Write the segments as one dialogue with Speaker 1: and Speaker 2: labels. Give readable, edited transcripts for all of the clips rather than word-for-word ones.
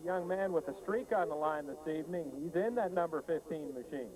Speaker 1: young man with a streak on the line this evening. He's in that number 15 machine.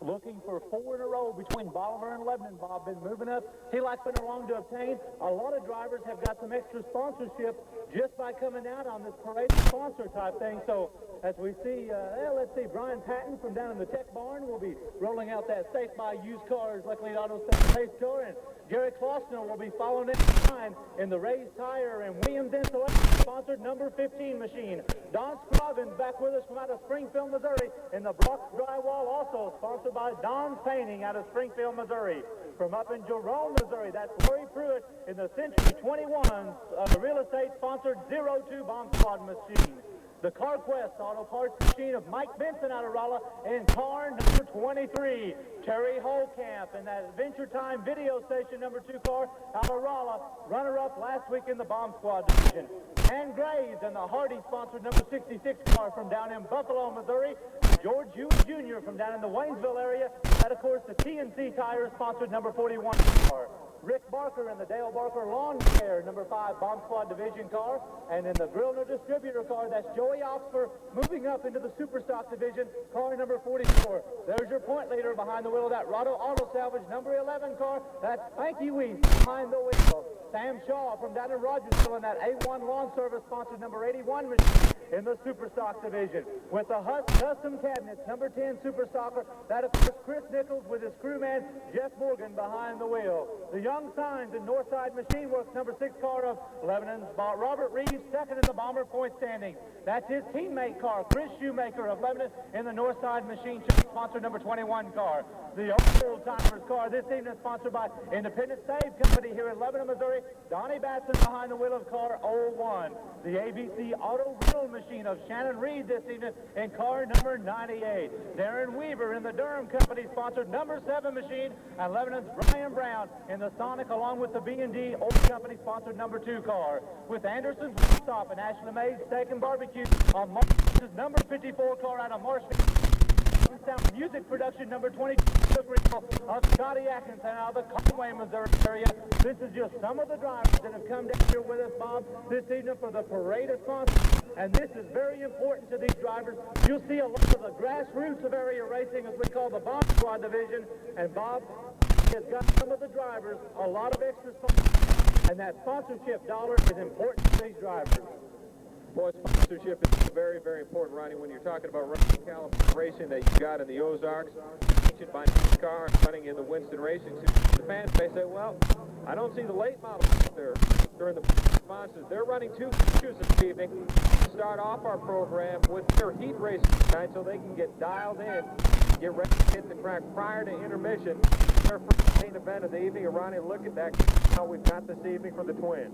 Speaker 2: Looking for 4 in a row between Bolivar and Lebanon. Bob been moving up. He likes been along to obtain. A lot of drivers have got some extra sponsorship just by coming out on this parade sponsor type thing. So as we see, let's see, Brian Patton from down in the Tech Barn will be rolling out that Safe Buy Used Cars Luckily Auto Center pace car, and Jerry Klossner will be following in behind in the Raised Tire and Williams Insulation sponsored number 15 machine. Don Scroggins back with us from out of Springfield, Missouri, in the Brock's Drywall, also sponsored by Don's Painting out of Springfield, Missouri. From up in Jerome, Missouri, that's Lori Pruitt in the Century 21 real estate sponsored 02 Bomb Squad machine. The CarQuest Auto Parts machine of Mike Benson out of Rolla, and car number 23, Terry Holcamp in that Adventure Time video station number 2 car out of Rolla, runner-up last week in the Bomb Squad division. And Graves and the Hardy sponsored number 66 car from down in Buffalo, Missouri. George Hughes Jr. from down in the Waynesville area. And of course the TNC Tires sponsored number 41 car. Rick Barker in the Dale Barker Lawn Care number 5 Bomb Squad division car. And in the Grillner Distributor car, that's Joey Oxford moving up into the Super Stock division, car number 44. There's your point leader behind the wheel of that Rotto Auto Salvage number 11 car. That's Spanky Weiss behind the wheel. Sam Shaw from down in Rogersville in that A1 Lawn Service sponsored number 81 machine in the Super Stock division. With the Huss Custom Cabinets number 10 Super Stocker, that of course Chris Nichols with his crewman Jeff Morgan behind the wheel. The Young Signs and Northside Machine Works number 6 car of Lebanon's Robert Reeves, second in the Bomber point standing. That's his teammate car, Chris Shoemaker of Lebanon in the Northside Machine Shop, sponsored number 21 car. The Old Timers car this evening sponsored by Independent Save Company here in Lebanon, Missouri. Donnie Batson behind the wheel of car 01. The ABC Auto Grill Machine of Shannon Reed this evening in car number 98. Darren Weaver in the Durham Company sponsored number 7 machine, and Lebanon's Brian Brown in the Sonic along with the B&D Old Company sponsored number 2 car. With Anderson's Stop and Ashley Mays Steak and Barbecue on Marsh's number 54 car out of Marshall. Sound Music Production number 22 of Scotty Atkinson out of the Conway, Missouri area. This is just some of the drivers that have come down here with us, Bob, this evening for the parade of sponsors. And this is very important to these drivers. You'll see a lot of the grassroots of area racing, as we call the Bomb Squad division. And Bob has got some of the drivers a lot of extra sponsors. And that sponsorship dollar is important to these drivers.
Speaker 1: Boy, sponsorship is very, very important, Ronnie, when you're talking about California racing that you got in the Ozarks, featured by NASCAR, running in the Winston Racing. The fans may say, well, I don't see the late models out there during the sponsors. They're running 2 features this evening to start off our program with their heat racing tonight so they can get dialed in, get ready to hit the track prior to intermission. Their first main event of the evening. And Ronnie, look at that, how we've got this evening for the Twins.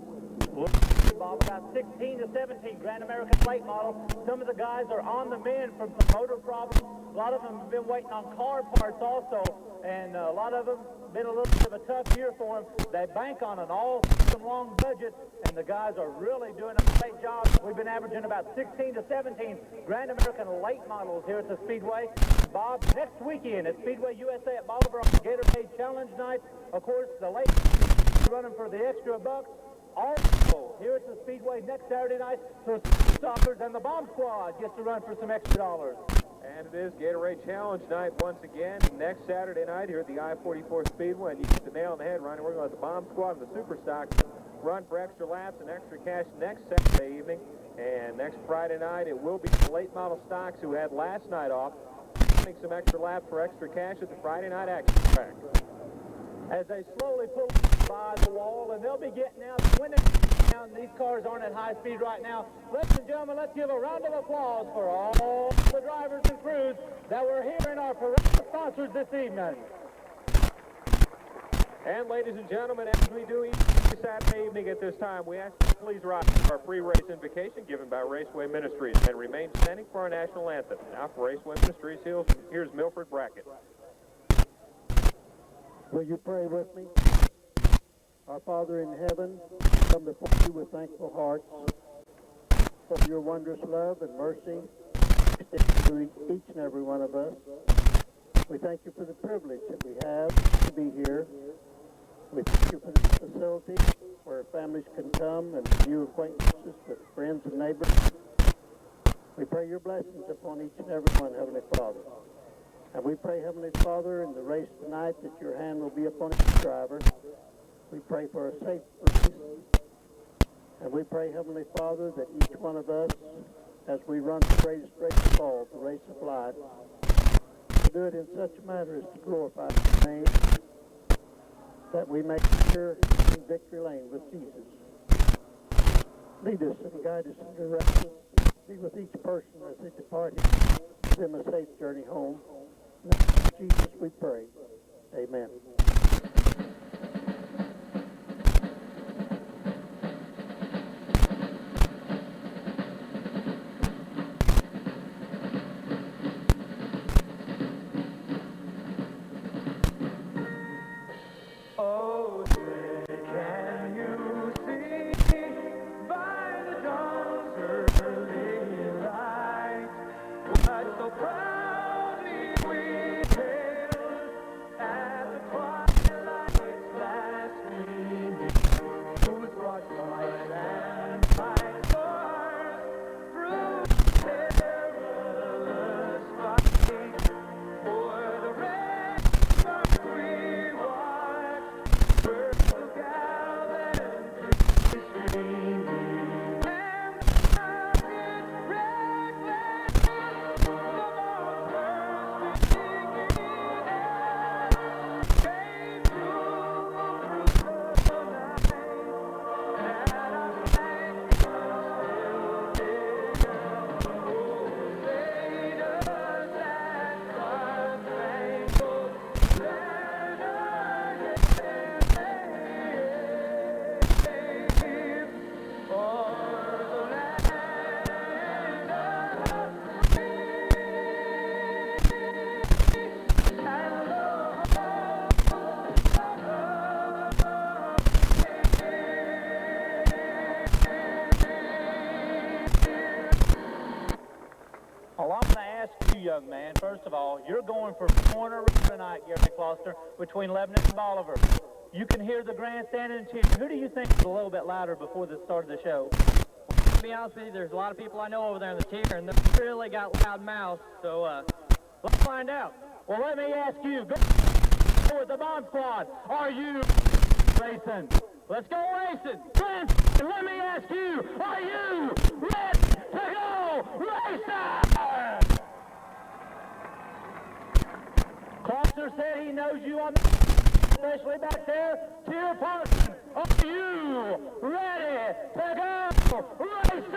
Speaker 2: Bob, about 16 to 17 Grand American late model. Some of the guys are on the mend from some motor problems. A lot of them have been waiting on car parts also, and a lot of them been a little bit of a tough year for them. They bank on an all-season long budget, and the guys are really doing a great job. We've been averaging about 16 to 17 Grand American late models here at the Speedway. Bob, next weekend at Speedway USA at Bolivar on the Gatorade Challenge night. Of course, the late running for the extra bucks. Also, here at the Speedway next Saturday night, for stoppers and the Bomb Squad gets to run for some extra dollars.
Speaker 1: And it is Gatorade Challenge night once again, next Saturday night here at the I-44 Speedway. And you hit the nail on the head, Ronnie. We're going to let the Bomb Squad and the Super Stock run for extra laps and extra cash next Saturday evening. And next Friday night, it will be the late model stocks who had last night off, running some extra laps for extra cash at the Friday night action track.
Speaker 2: As they slowly pull by the wall, and they'll be getting out. When these cars aren't at high speed right now. Ladies and gentlemen, let's give a round of applause for all the drivers and crews that were here in our parade of sponsors this evening.
Speaker 1: And ladies and gentlemen, as we do each Saturday evening at this time, we ask you to please rise for our free race invocation given by Raceway Ministries and remain standing for our national anthem. Now for Raceway Ministries, here's Milford Brackett.
Speaker 3: Will you pray with me? Our Father in heaven, come before you with thankful hearts for your wondrous love and mercy extended to each and every one of us. We thank you for the privilege that we have to be here. We thank you for this facility where families can come and view acquaintances with friends and neighbors. We pray your blessings upon each and every one, Heavenly Father. And we pray, Heavenly Father, in the race tonight that your hand will be upon each driver. We pray for a safe race. And we pray, Heavenly Father, that each one of us, as we run the greatest race of all, the race of life, will do it in such a manner as to glorify your name, that we may enter in victory lane with Jesus. Lead us and guide us and direct us. Be with each person as they depart. Give them a safe journey home. In the name of Jesus we pray. Amen.
Speaker 1: Oh, say, can you see by the dawn's early light what so proudly we hailed at the twilight's last gleaming, whose broad light and bright stars through perilous fight for the red we watched burst so gallantly streaming, and the red flag of our first beginning came through the night, and our thanks still bigger. Oh, say does that star-spangled banner yet wave o'er the land of free and
Speaker 2: Well, I'm going to ask you, young man, first of all, you're going for corner tonight, Gary Closter, between Lebanon and Bolivar. You can hear the grandstand and cheer. Who do you think is a little bit louder before the start of the show?
Speaker 4: To be honest with you, there's a lot of people I know over there in the cheer, and they've really got loud mouths, so let's find out.
Speaker 2: Well, let me ask you, go with the bomb squad. Are you racing? Let's go racing. Friends, let me ask you, are you ready to go racing? Closter said he knows you on the, especially back there. Cheer Parson, are you ready to go racing?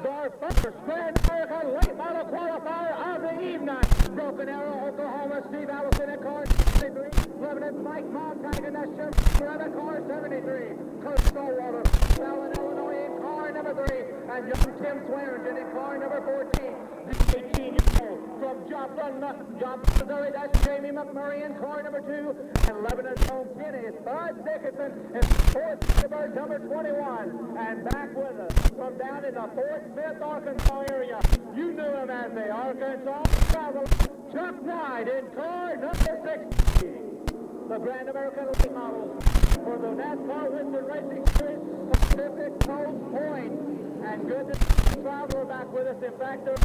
Speaker 2: Our first Grand American late model qualifier of the evening. Broken Arrow, Oklahoma, Steve Allison in car 73. Lebanon, Mike Montag in that Chevrolet in car 73. Kurt Stowalter, Allen, Illinois in car number 3. And young Tim Swearingen in car number 14. The 18-year-old from Joplin, Missouri, that's Jamie McMurray in car number 2. And Lebanon's own Kenny is Bud Dickinson in fourth bird number 21. And back with us from down in the Fort Smith, Arkansas area. You knew him as the Arkansas Traveler, Chuck Knight in car number 60. The Grand American Late Models for the NASCAR Western Racing Series Pacific Coast Point. And good to see the Traveler back with us. In fact, they're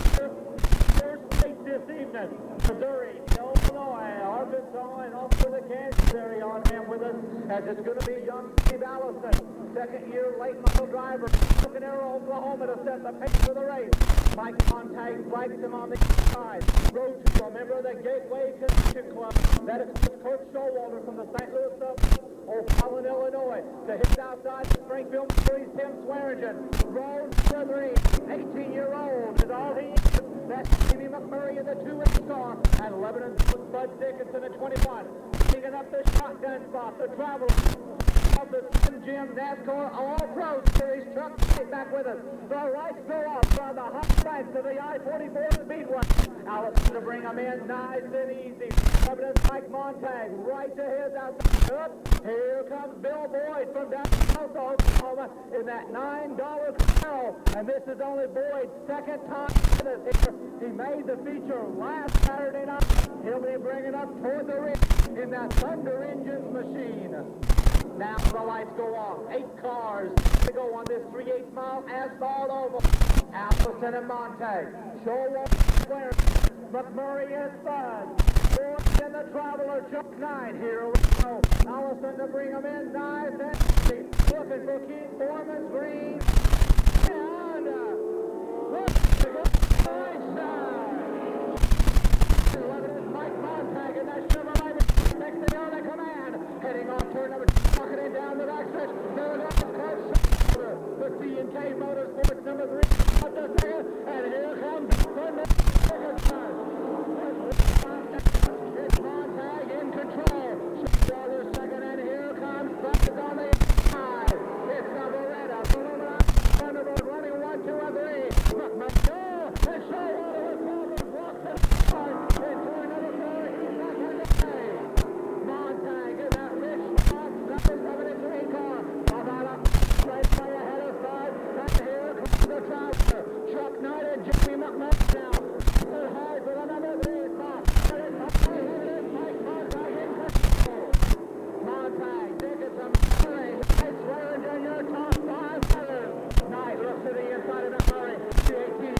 Speaker 2: first race this evening. Missouri, Illinois, Arkansas, and also the Kansas area on hand with us, as it's going to be young Steve Allison, second-year late model driver, Broken Arrow, Oklahoma, to set the pace for the race. Mike Montag flags him on the side. Road to a member of the Gateway Convention Club. That is Kurt Stowalter from the St. Louis suburb of Allen, Illinois. To hit outside Springfield, Missouri's Tim Swearingen. Road number 3, 18-year-old is all he is. That's Jamie McMurray in the 2-8 car, and Lebanon's Bud Dickinson at 21. Picking up the shotgun spot, the Traveler of the Sun Gym NASCAR All-Pro Series truck right back with us. The lights go off from the hot banks of the I-44 Speedway. Allison to bring them in nice and easy. Lebanon's Mike Montag right to his outside. Up. Here comes Bill Boyd from down south Oklahoma in that $9 barrel. And this is only Boyd's second time with us here. He made the feature last Saturday night. He'll be bringing up toward the ring in that Thunder Engines machine. Now the lights go off. 8 cars to go on this 3/8 mile asphalt oval. Allison and Montague. Show Square. McMurray and Spud. Ford and the Traveler. Chuck 9 here. Allison to bring them in. Nice and easy. Looking for Keith Foreman's green. And look to go right side. 11 is Mike Montague and that Chevrolet takes the air to command. Heading off turn number 2, rocketing down the backstretch. There goes Kurt Schroeder. The C&K Motorsports number 3 up the second. And here comes the Dickerson. It's Montague in control. Schroeder second, and here comes Buzz on the inside. It's Navarrete. Thunderbird running 1, 2, and 3. McMahon and Schroeder blocks the start. In turn number 4, he's not going to stay. Montague in that rich spot. Number 73 car. About a straight way ahead of side. And here comes the Traveler. Chuck Knight and Jimmy McMahon now. They're hard for the number 3 spot. And it's Mike Montague in control. Montague, Dickerson, Murray, Knight, Swearingen, your top 5 letters. Knight looks to the inside of McMurray. The 18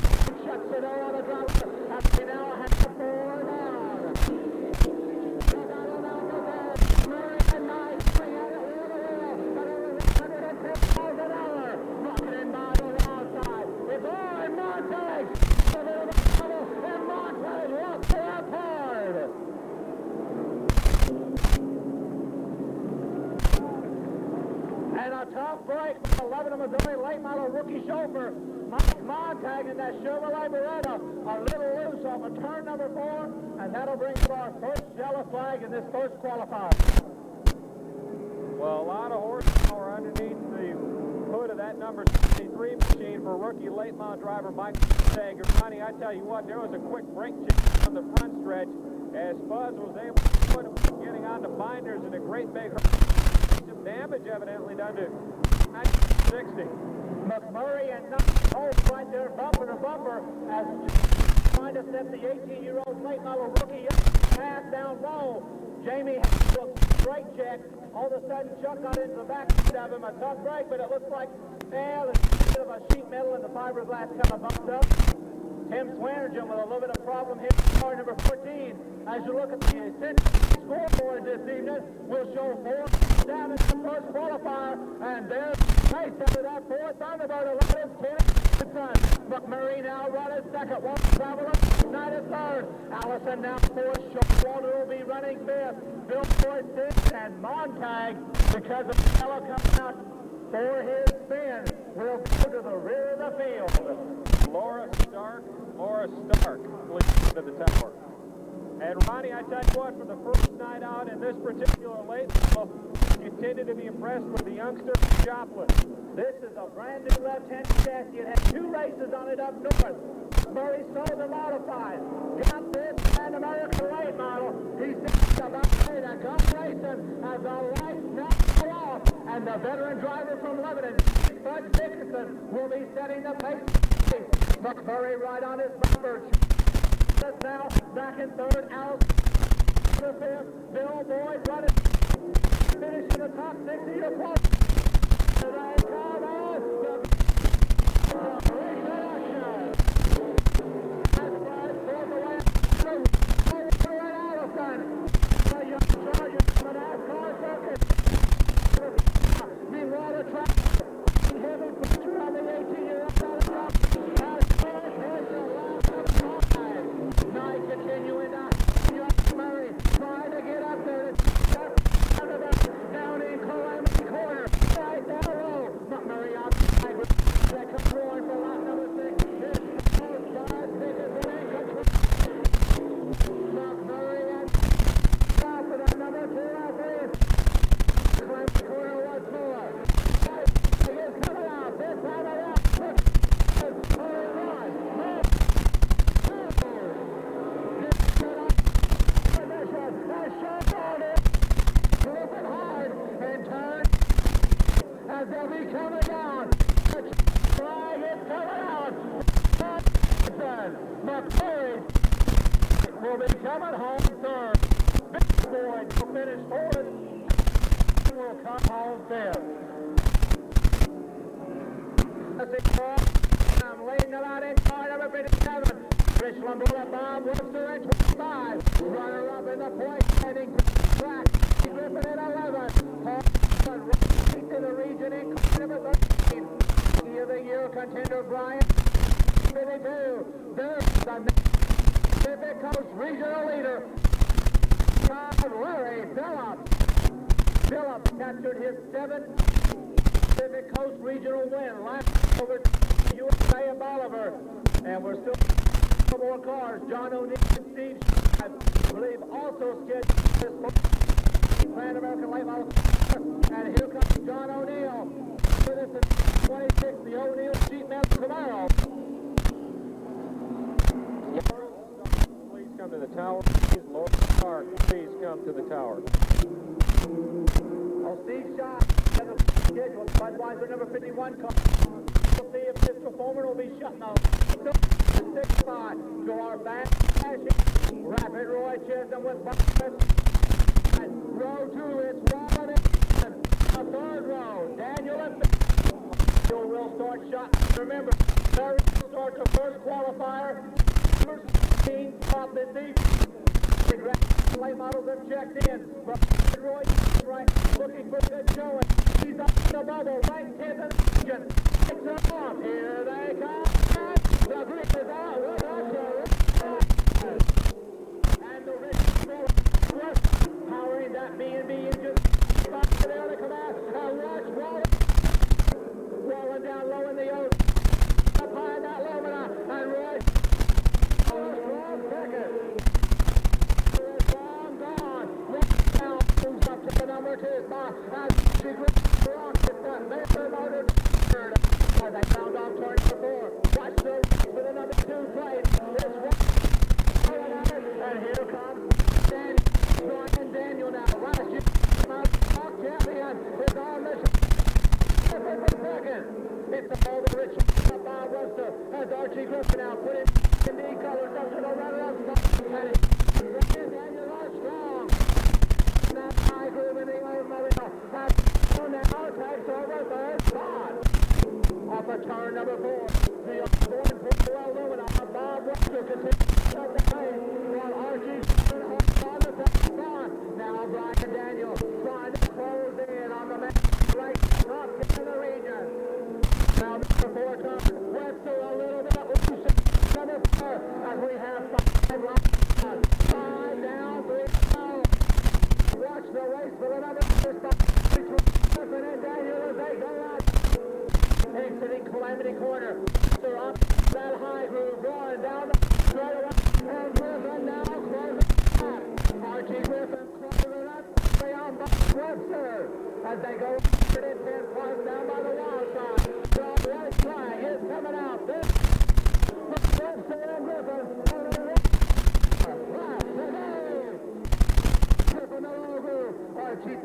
Speaker 2: shuts the door on the Traveler. And we now have 4 down. Murray and Knight swing at it wheel to wheel. But it was 110 miles an hour. Rocketing by the wrong side. It's on Montague. A little bit of trouble. And Montague walks it up hard. And a tough break for 11 of Missouri late model rookie chauffeur Mike Montague in that Chevrolet Beretta. A little loose off of turn number 4, and that'll bring us our first yellow flag in this first qualifier.
Speaker 1: Well, a lot of horsepower underneath the hood of that number 63 machine for rookie late model driver Mike Montague. Ronnie, I tell you what, there was a quick brake check on the front stretch as Buzz was able to put him getting on the binders in a great big some damage evidently done to 60.
Speaker 2: McMurray and Knight hold right there bumper to bumper as trying to set the 18-year-old late model rookie up, pass down low. Jamie had to do a brake check. All of a sudden, Chuck got into the back of him. A tough break, but it looks like, there's a bit of a sheet metal and the fiberglass kind of bumped up. Tim Swearingen with a little bit of problem here in car number 14. As you look at the scoreboard this evening, we'll show 4 down in the first qualifier, and there's nice out of that 4th Thunderbird, 11th, Kenneth McMurray now running second, one Traveler, Knight is 3rd, Allison now 4th, Showalter will be running 5th, Bill Ford 6th, and Montague, because of the yellow coming out for his spin, will go to the rear of the field.
Speaker 1: Laura Stark leads to the tower. And Ronnie, I tell you what, for the first night out in this particular late model, continue to be impressed with the youngster Joplin.
Speaker 2: This is a brand new left-hand chassis. It has 2 races on it up north. Murray sold the modified. Got this Pan American late model. He's about ready to come racing as the lights now go off. And the veteran driver from Lebanon, Bud Dickerson, will be setting the pace. McMurray right on his bumper. Now back in 3rd, Al 5th, Bill Boyd running, finishing the top 60 to plus. And I come on the reconnection. That's right, 4th away. Right Allison. The young Charger from the NASCAR circuit. Meanwhile, the track. Heavy pressure on the 18-year-old out of top. Knight continuing Murray trying to get up there. Down in Calamity Corner. Right down low. McMurray outside. That comes rolling for lap number 6. McMurray and stop for that number 2. Calamity Corner once more. He is coming out. This time around. As they'll be coming down, the flag is coming out. McMurray will be coming home 3rd. Big Boyd will finish 4th. will come home fifth. I'm leading about in car number 57. Rich Lambola, Bob Webster at 25. Runner up in the point, heading track. Griffin at 11. Paul right to the region in car number 13. Rookie of the year contender Brian 52. There's the Pacific Coast regional leader, Larry Phillips. Phillips captured his 7th Pacific Coast regional win last over USA and Bolivar. And we're still more cars. John O'Neill and Steve, I believe, also scheduled this Pan American Late Model. And here comes John O'Neill with us at 26, the O'Neill sheet metal Camaro.
Speaker 1: Please come to the tower. Lord Clark, please come to the tower.
Speaker 2: Oh, Steve Shaw has a schedule. Budweiser number 51 car. We'll see if this performer will be shut now. 6 spot to our back. Rapid Roy Chisholm with Webster. Row 2, it's Robin and a third row. Daniel and will start shot. Remember, Larry will start the first qualifier. Number 16, top the deep. The late models have checked in. Rapid Roy right, looking for good showing. He's up in the bubble, right in the region. It's off. Here they come. The green is out. And the rich powering that B&B engine. There to come out. Watch rolling down low in the oak. Up high in that Lebanon. And Roy. Strong second. Long gone. Now moves up to the number 2 spot. As she grips the rock, it's that Mayor motor third. As they found off turn number 4. Watch the race for the number 2 place. It's and here comes Brian Daniel now. Last year, champion is on the second. It's all the rich Bob Webster as Archie Griffin now put in D colors up to the runner-up spot. And it's Daniel Armstrong. Now high groove in the automobile. Now takes over third spot. Off of turn number 4. The born for Lebanon, Bob Webster continues up the pace while Archie on the second spot. Now Brian Daniel trying to close in on the main right up in the region. Now number 4 comes Webster a little bit loose. Number 4 as we have 5 laps. 5 down, 3 down. Watch the race for the number 2 spot. Griffin and Daniel as they go out. Exiting Calamity Corner. They're up that high groove, rolling down the straightaway. And Griffin now closing up. Archie Griffin closing up. Beyond Webster as they go 110 plus down by the wild side. The right flag is coming out. This Webster and Griffin. Griffin the low groove. Archie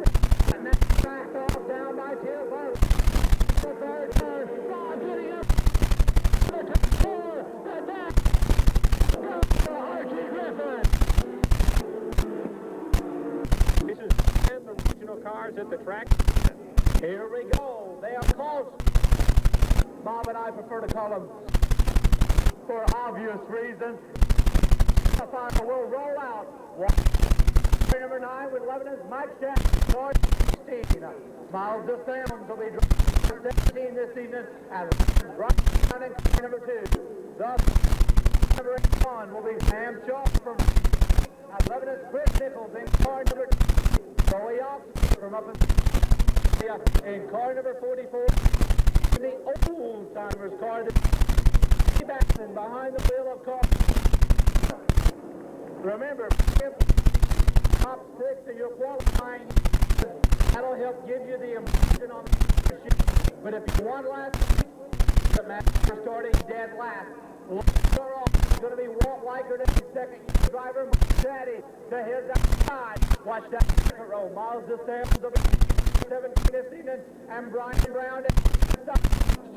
Speaker 2: and that backed off down by 2 votes. The third turn, Bob getting up the 4, and that goes to Archie Griffin.
Speaker 1: This is and the regional cars at the track.
Speaker 2: Here we go. They are called, Bob and I prefer to call them, for obvious reasons. The final will roll out. Number 9 with Lebanon's Mike Jackson, George 16. Miles DeSalem will be driving 17 this evening, and right down in car number 2. The number 81 will be Sam Shaw from Lebanon's Chris Nichols in car number 2. Joey Ox from up in car number 44. In the old timers car, the Baxton behind the wheel of car. Remember, top 6 of your qualifying, that'll help give you the impression on the sheet. But if you want last, the match is starting dead last. Are off. It's going to be Walt Likert in second. Driver Daddy to his outside. Watch that second row. Miles DeSalem will be 17 this evening, and Brian Brown.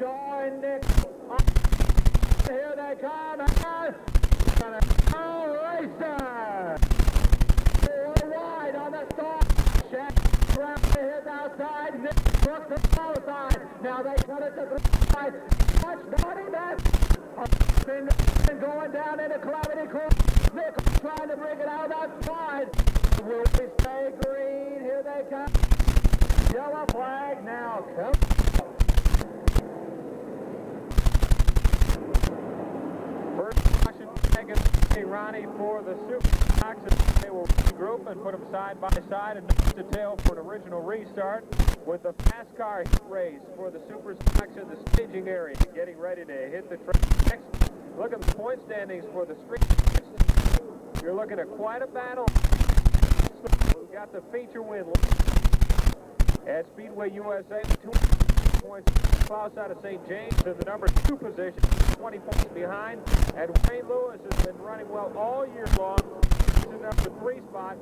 Speaker 2: Shaw and Nick. Here they come. And racer. 4 wide on the start. Around the head outside, Nick took the far side. Now they cut it to the side. Touchdown, that's been going down into Calamity Corner. Nick trying to bring it out outside. Will we stay green? Here they come. Yellow flag now. Come.
Speaker 1: First caution flag is Ronnie for the Super Stocks. They will regroup and put them side by side and nose to tail for an original restart with the fast car hit race for the Super Stocks in the staging area, getting ready to hit the track. Next, look at the point standings for the street. You're looking at quite a battle. We've got the feature win at Speedway USA, 2 points. Klaus out of St. James in the number 2 position, 20 points behind. And Wayne Lewis has been running well all year long. He's in number 3 spot.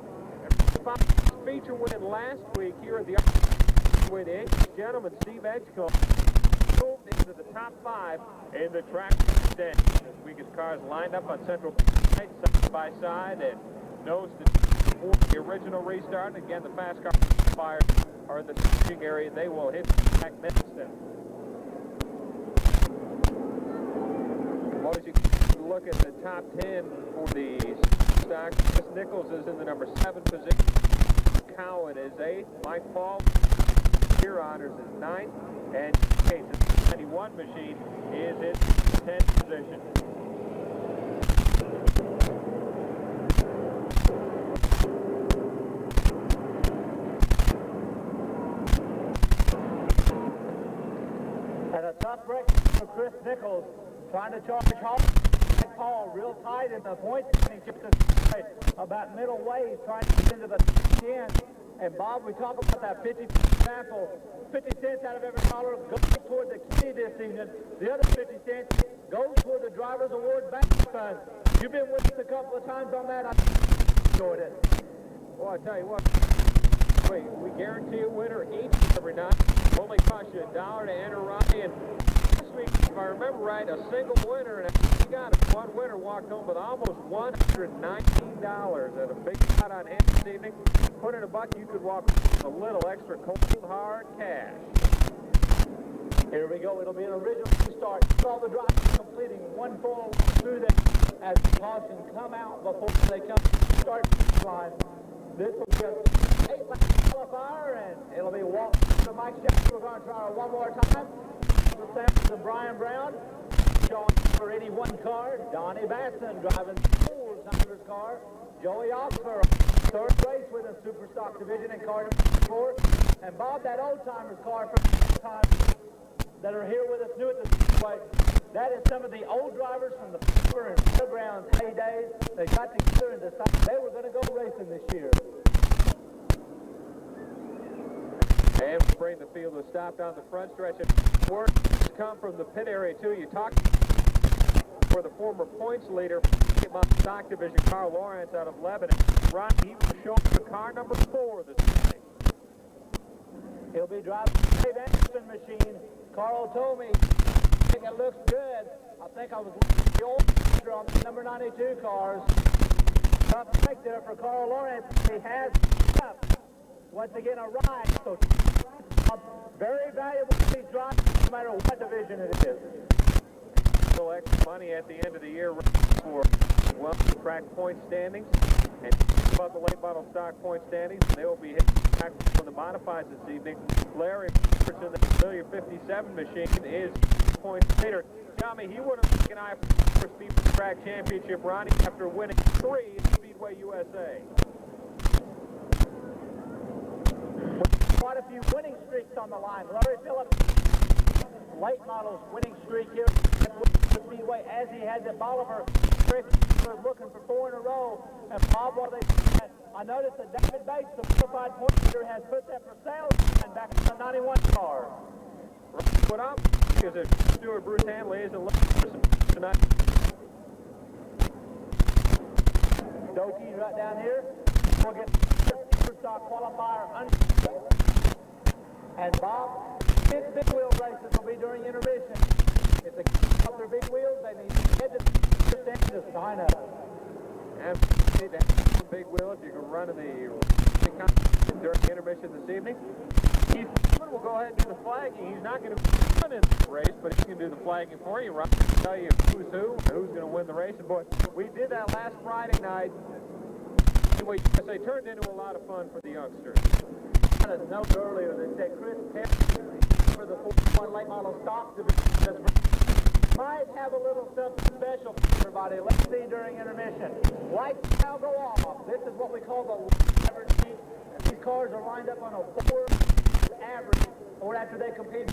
Speaker 1: Feature win last week here at the with the English gentleman Steve Edgecombe moved into the top 5 in the track stand. This week his cars lined up on central side by side and nose to for the original restart. Again, the fast car fires are in the staging area. They will hit the track next. Well, as you look at the top 10 for the stock, Chris Nichols is in the number 7 position. Cowan is 8th. Mike Paul here honors is 9th. And Cates' 91 machine is in 10th position.
Speaker 2: And a tough break for Chris Nichols, trying to charge Paul real tight in the point championship about middle way, trying to get into the 10. And Bob, we talk about that 50 raffle, 50 cents out of every dollar goes toward the key this evening. The other 50 cents goes toward the Driver's Award Bank Fund. You've been with us a couple of times on that. I enjoyed it.
Speaker 1: Well, I tell you what, we guarantee a winner each and every night. Only cost you $1 to enter, Ronnie. And this week, if I remember right, a single winner, and we got it. One winner walked home with almost $119 and a big shot on hand this evening. Put in a buck, you could walk with a little extra cold, hard cash.
Speaker 2: Here we go. It'll be an original start. All the drivers completing 1 full through there as the caution come out before they come start line. This will be a 8-lap qualifier, and it'll be walk to Mike Sheffield. We're going to try it one more time. The Samples of Brian Brown showing for 81 car. Donnie Batson driving the Tigers car. Joey Oxford, 3rd race with a Super Stock division in car number 4. And Bob, that old timers car for the time that are here with us new at the Speedway. That is some of the old drivers from the Silver and Fairgrounds heydays. They got together and decided they were going to go racing this year.
Speaker 1: And bring the field to a stop down the front stretch. And work come from the pit area too. You talked for the former points leader, stock division, Carl Lawrence out of Lebanon. Ron, he was showing the car number 4 this morning.
Speaker 2: He'll be driving the Dave Anderson machine. Carl told me, I think it looks good. I think I was the old on the number 92 cars. Tough break there for Carl Lawrence. He has up. Once again, a ride. So very valuable to these drivers, no matter what division it is.
Speaker 1: A little extra money at the end of the year for well-track point standings. And about the late model stock point standings, they will be hitting back from the Modifieds this evening. Larry Robertson, the familiar 57 machine, is points later. Tommy, he would have taken eye for Speedway Track Championship, Ronnie, after winning 3 in Speedway USA.
Speaker 2: Quite a few winning streaks on the line. Larry Phillips, late models winning streak here at the Speedway, as he had the Bolivar. Chris was looking for 4 in a row. And Bob, while they did that, I noticed that David Bates, the modified point leader, has put that for sale and back in the 91 car.
Speaker 1: Put up because if Stuart Bruce Hanley isn't looking for some tonight.
Speaker 2: Dokie right down here. We'll get Super Stock qualifier under. And Bob, his big wheel races will be during intermission. If they get up their big wheels, they need to head to sign up.
Speaker 1: And you need to have a big wheel if you can run in the during the intermission this evening. Keith will go ahead and do the flagging. He's not going to win in this race, but he can do the flagging for you. Ryan will tell you who's who and who's going to win the race. And boy, we did that last Friday night. Anyway, USA turned into a lot of fun for the youngsters.
Speaker 2: I had a note earlier that said Chris Perry for the 41 late model stock division might have a little something special for everybody. Let's see during intermission. Lights now go off. This is what we call the average heat. These cars are lined up on a 4 average, or after they compete,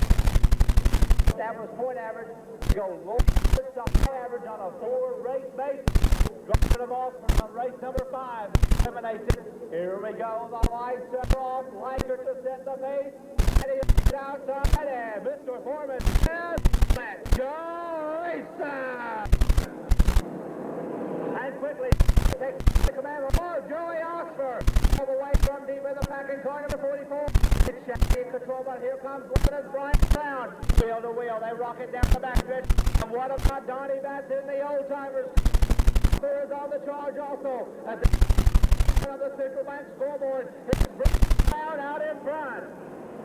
Speaker 2: established point average, go low to high average on a 4 race basis. Dropping them off from race number 5, 7, 8, 10. Here we go. The lights are off. Liker to set the pace. And he's outside, and Mr. Foreman says, let's go race! And quickly takes the command of Joey Oxford. All the way from deep in the pack in car number 44. It's Shaggy in control, but here comes Lebanon's Brian Brown. Wheel to wheel, they rock it down the backstretch. And what about Donnie Batts in the old timers? There is on the charge also. At the of the Central Bank scoreboard, it's Brown out in front.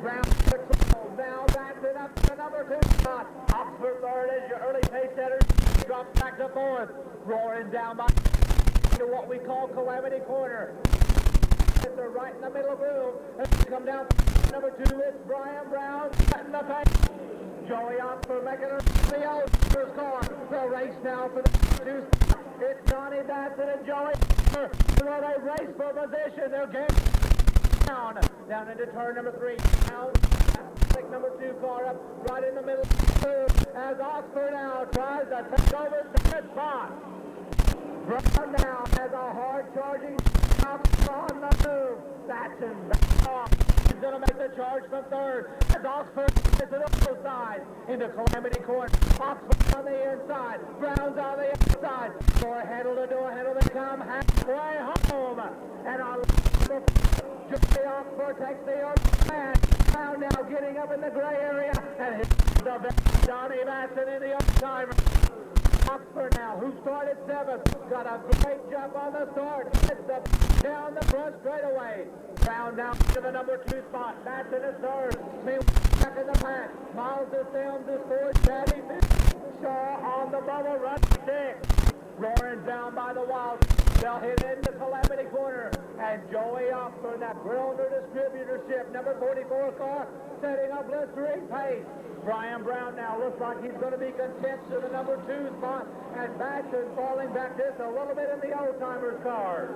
Speaker 2: Brown control, now backs it up to the number 2 spot. Oxford third is your early pace setter. Drops back to 4th. Roaring down by to what we call Calamity Corner. They're right in the middle of the room. And come down number 2 is Brian Brown setting the pace. Joey Oxford making her the old first car. The race now for the 2 spot. It's Donnie Batson and Joey Oxford. They race for position. They're getting down into turn number 3. Down. Take number 2 car up right in the middle of the room as Oxford now tries to take over the 3rd spot. Brown now has a hard charging Oxford on the move. Batson back off. He's going to make the charge from 3rd as Oxford is to the other side into Calamity Corner. Oxford on the inside. Brown's on the outside. Door handle to door handle. They come halfway home. And on Joey Oxford takes the other man. Brown now getting up in the gray area. And hits the Donnie Batson in the old-timer. Oxford now, who started 7th, got a great jump on the start. Hits the down the front straightaway. Brown down to the number 2 spot. Batson is 3rd. Meanwhile, back in the pack. Miles is Sims is 4th. Shaddy Shaw on the bubble, run 6. Roaring down by the Wild. They'll hit into Calamity Corner. And Joey Oxford, that Grillner distributorship, number 44 car, setting a blistering pace. Brian Brown now looks like he's going to be content to the number 2 spot. And Batson falling back just a little bit in the old-timers car.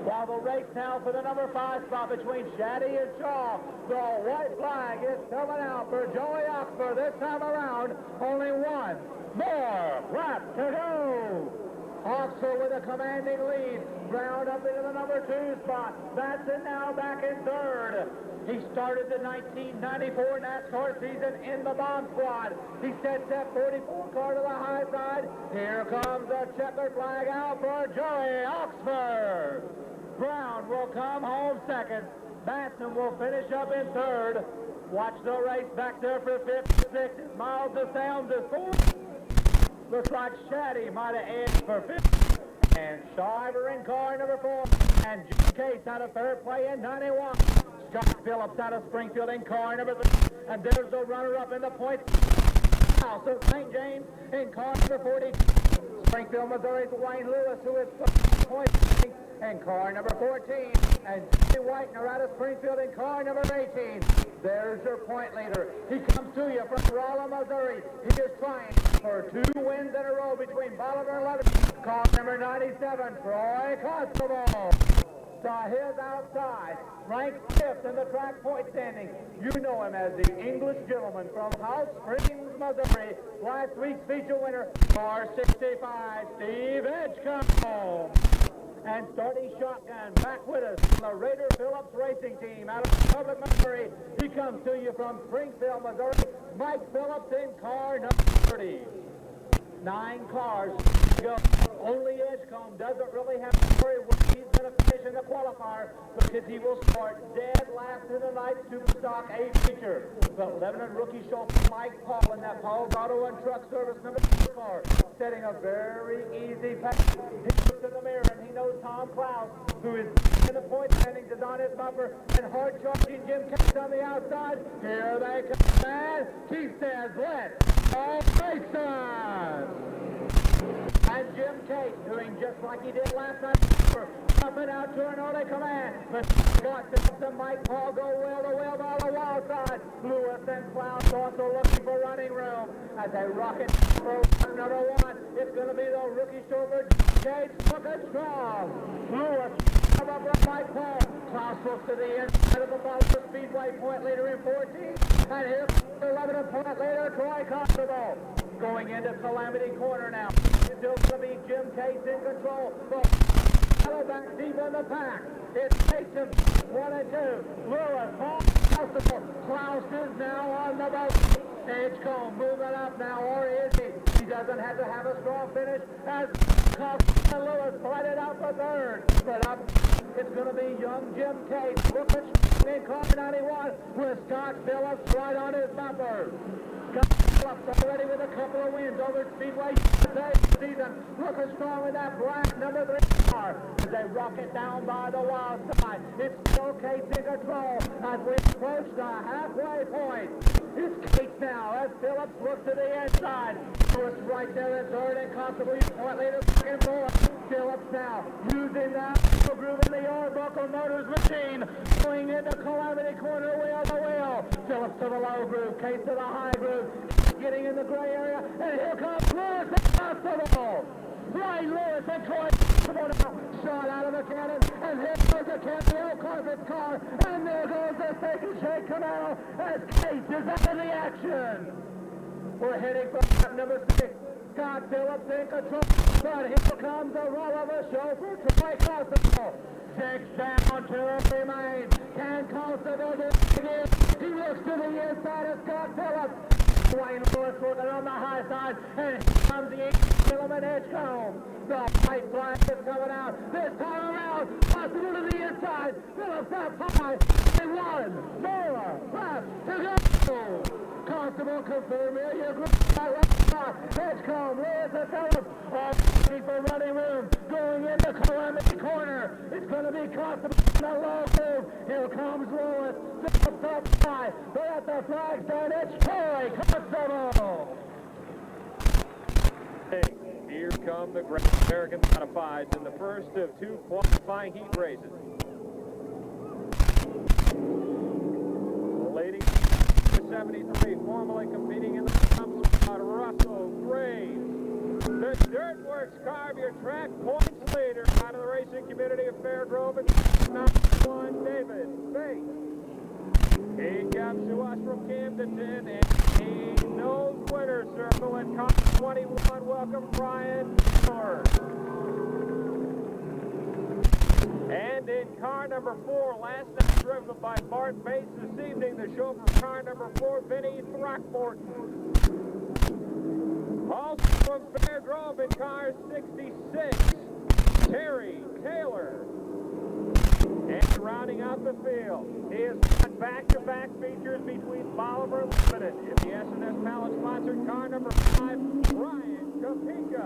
Speaker 2: While the race now for the number 5 spot between Shaddy and Shaw. The white flag is coming out for Joey Oxford this time around. Only one more lap to go. Oxford with a commanding lead. Brown up into the number 2 spot. Batson now back in 3rd. He started the 1994 NASCAR season in the bomb squad. He sets that 44 car to the high side. Here comes the checkered flag out for Joey Oxford. Brown will come home 2nd. Batson will finish up in 3rd. Watch the race back there for 5th, 6th. Miles of Sounds is 4th. Looks like Shaddy might have edged for 5th. And Shiver in car number 4. And Jim Case out of 3rd play in 91. Scott Phillips out of Springfield in car number 3. And there's the runner-up in the points. House of St. James in car number 40. Springfield, Missouri's Wayne Lewis, who is points in car number 14. And Jimmy Whitener out of Springfield in car number 18. There's your point leader. He comes to you from Rolla, Missouri. He is trying for 2 wins in a row between Bolivar and Lebanon. Car number 97, Troy Constable. To his outside, ranked 5th in the track point standing. You know him as the English gentleman from House Springs, Missouri. Last week's feature winner, car 65, Steve Edgecombe. And starting shotgun back with us, the Raider Phillips racing team out of Public, Missouri. He comes to you from Springfield, Missouri. Mike Phillips in car number 30. 9 cars to go. Only Edgecombe doesn't really have to worry when he's going to finish in the qualifier because he will start dead last in the night Superstock A feature. But Lebanon rookie chauffeur Mike Paul in that Paul's Auto and Truck Service number 2 car, setting a very easy path. He looks in the mirror and he knows Tom Klaus, who is in the point standings, is on his bumper, and hard charging Jim Case on the outside. Here they come, man. He says, let's all race on. And Jim Case doing just like he did last night, jumping out to an early command. But Scott Phillips and Mike Paul go well to well by the wild side. Lewis and Klaus also looking for running room as they rocket for number 1. It's going to be the rookie chauffeur Case looking strong. Lewis up on Mike Paul. Klaus looks to the inside of the Boston Speedway point leader in 14. And here's the 11 point leader, Troy Constable. Going into Calamity Corner now. Still going to be Jim Case in control. But back deep in the pack. It takes him 1 and 2. Lewis, Paul, Constable. Klaus is now on the boat. Edgecombe moving up now, or is he? He doesn't have to have a strong finish as Constable and Lewis fight it out for 3rd. But up, it's going to be young Jim Case looking in car 91 with Scott Phillips right on his bumper. Phillips already with a couple of wins over Speedway season, looking strong with that black number 3 car as they rocket down by the wild side. It's still Case in control as we approach the halfway point. It's Case now as Phillips looks to the inside. Lewis right there in 3rd and Constable point leader second for Phillips now using that groove in the Arbuckle Motors machine, going into Calamity Corner wheel to wheel. Phillips to the low groove, Case to the high groove, getting in the gray area, and here comes Lewis and Constable. Right, Lewis and Troy now, shot out of the cannon, and here goes the Cameo Carpet car, and there goes the Shake and Shake Camaro as Case is out of the action. We're heading for lap number 6. Scott Phillips in control, but here comes the roll of a show for Troy Constable. 6 down to remain. Can Constable do it again? He looks to the inside of Scott Phillips. Wayne Lewis working on the high side, and here comes the 8 element Edgecombe. The white flag is coming out. This time around, Constable to the inside. Phillips up high, and 1 more left to go. Constable confirm here. Edgecombe, Lewis and Phillips all looking for running room. Going into Calamity Corner. It's going to be Constable in the low groove. Here comes Lewis. Phillips up high. They're at the flag stand. It's Troy Constable.
Speaker 1: Here come the Great American Modifieds in the first of 2 qualifying heat races. Ladies 73, formerly competing in the pump spot, Russell Graves. The Dirtworks Carve Your Track points leader out of the racing community of Fairgrove, and number 1, David Bates. He comes to us from Camden, and he knows winner circle at car 21. Welcome, Brian Moore. And in car number 4, last night driven by Bart Bates, this evening the chauffeur car number 4, Vinny Throckmorton. Also from Fairgrove in car 66, Terry Taylor. And rounding out the field, he has got back-to-back features between Bolivar and Lebanon. In the S&S Pallet sponsored car number 5, Brian Kapinka.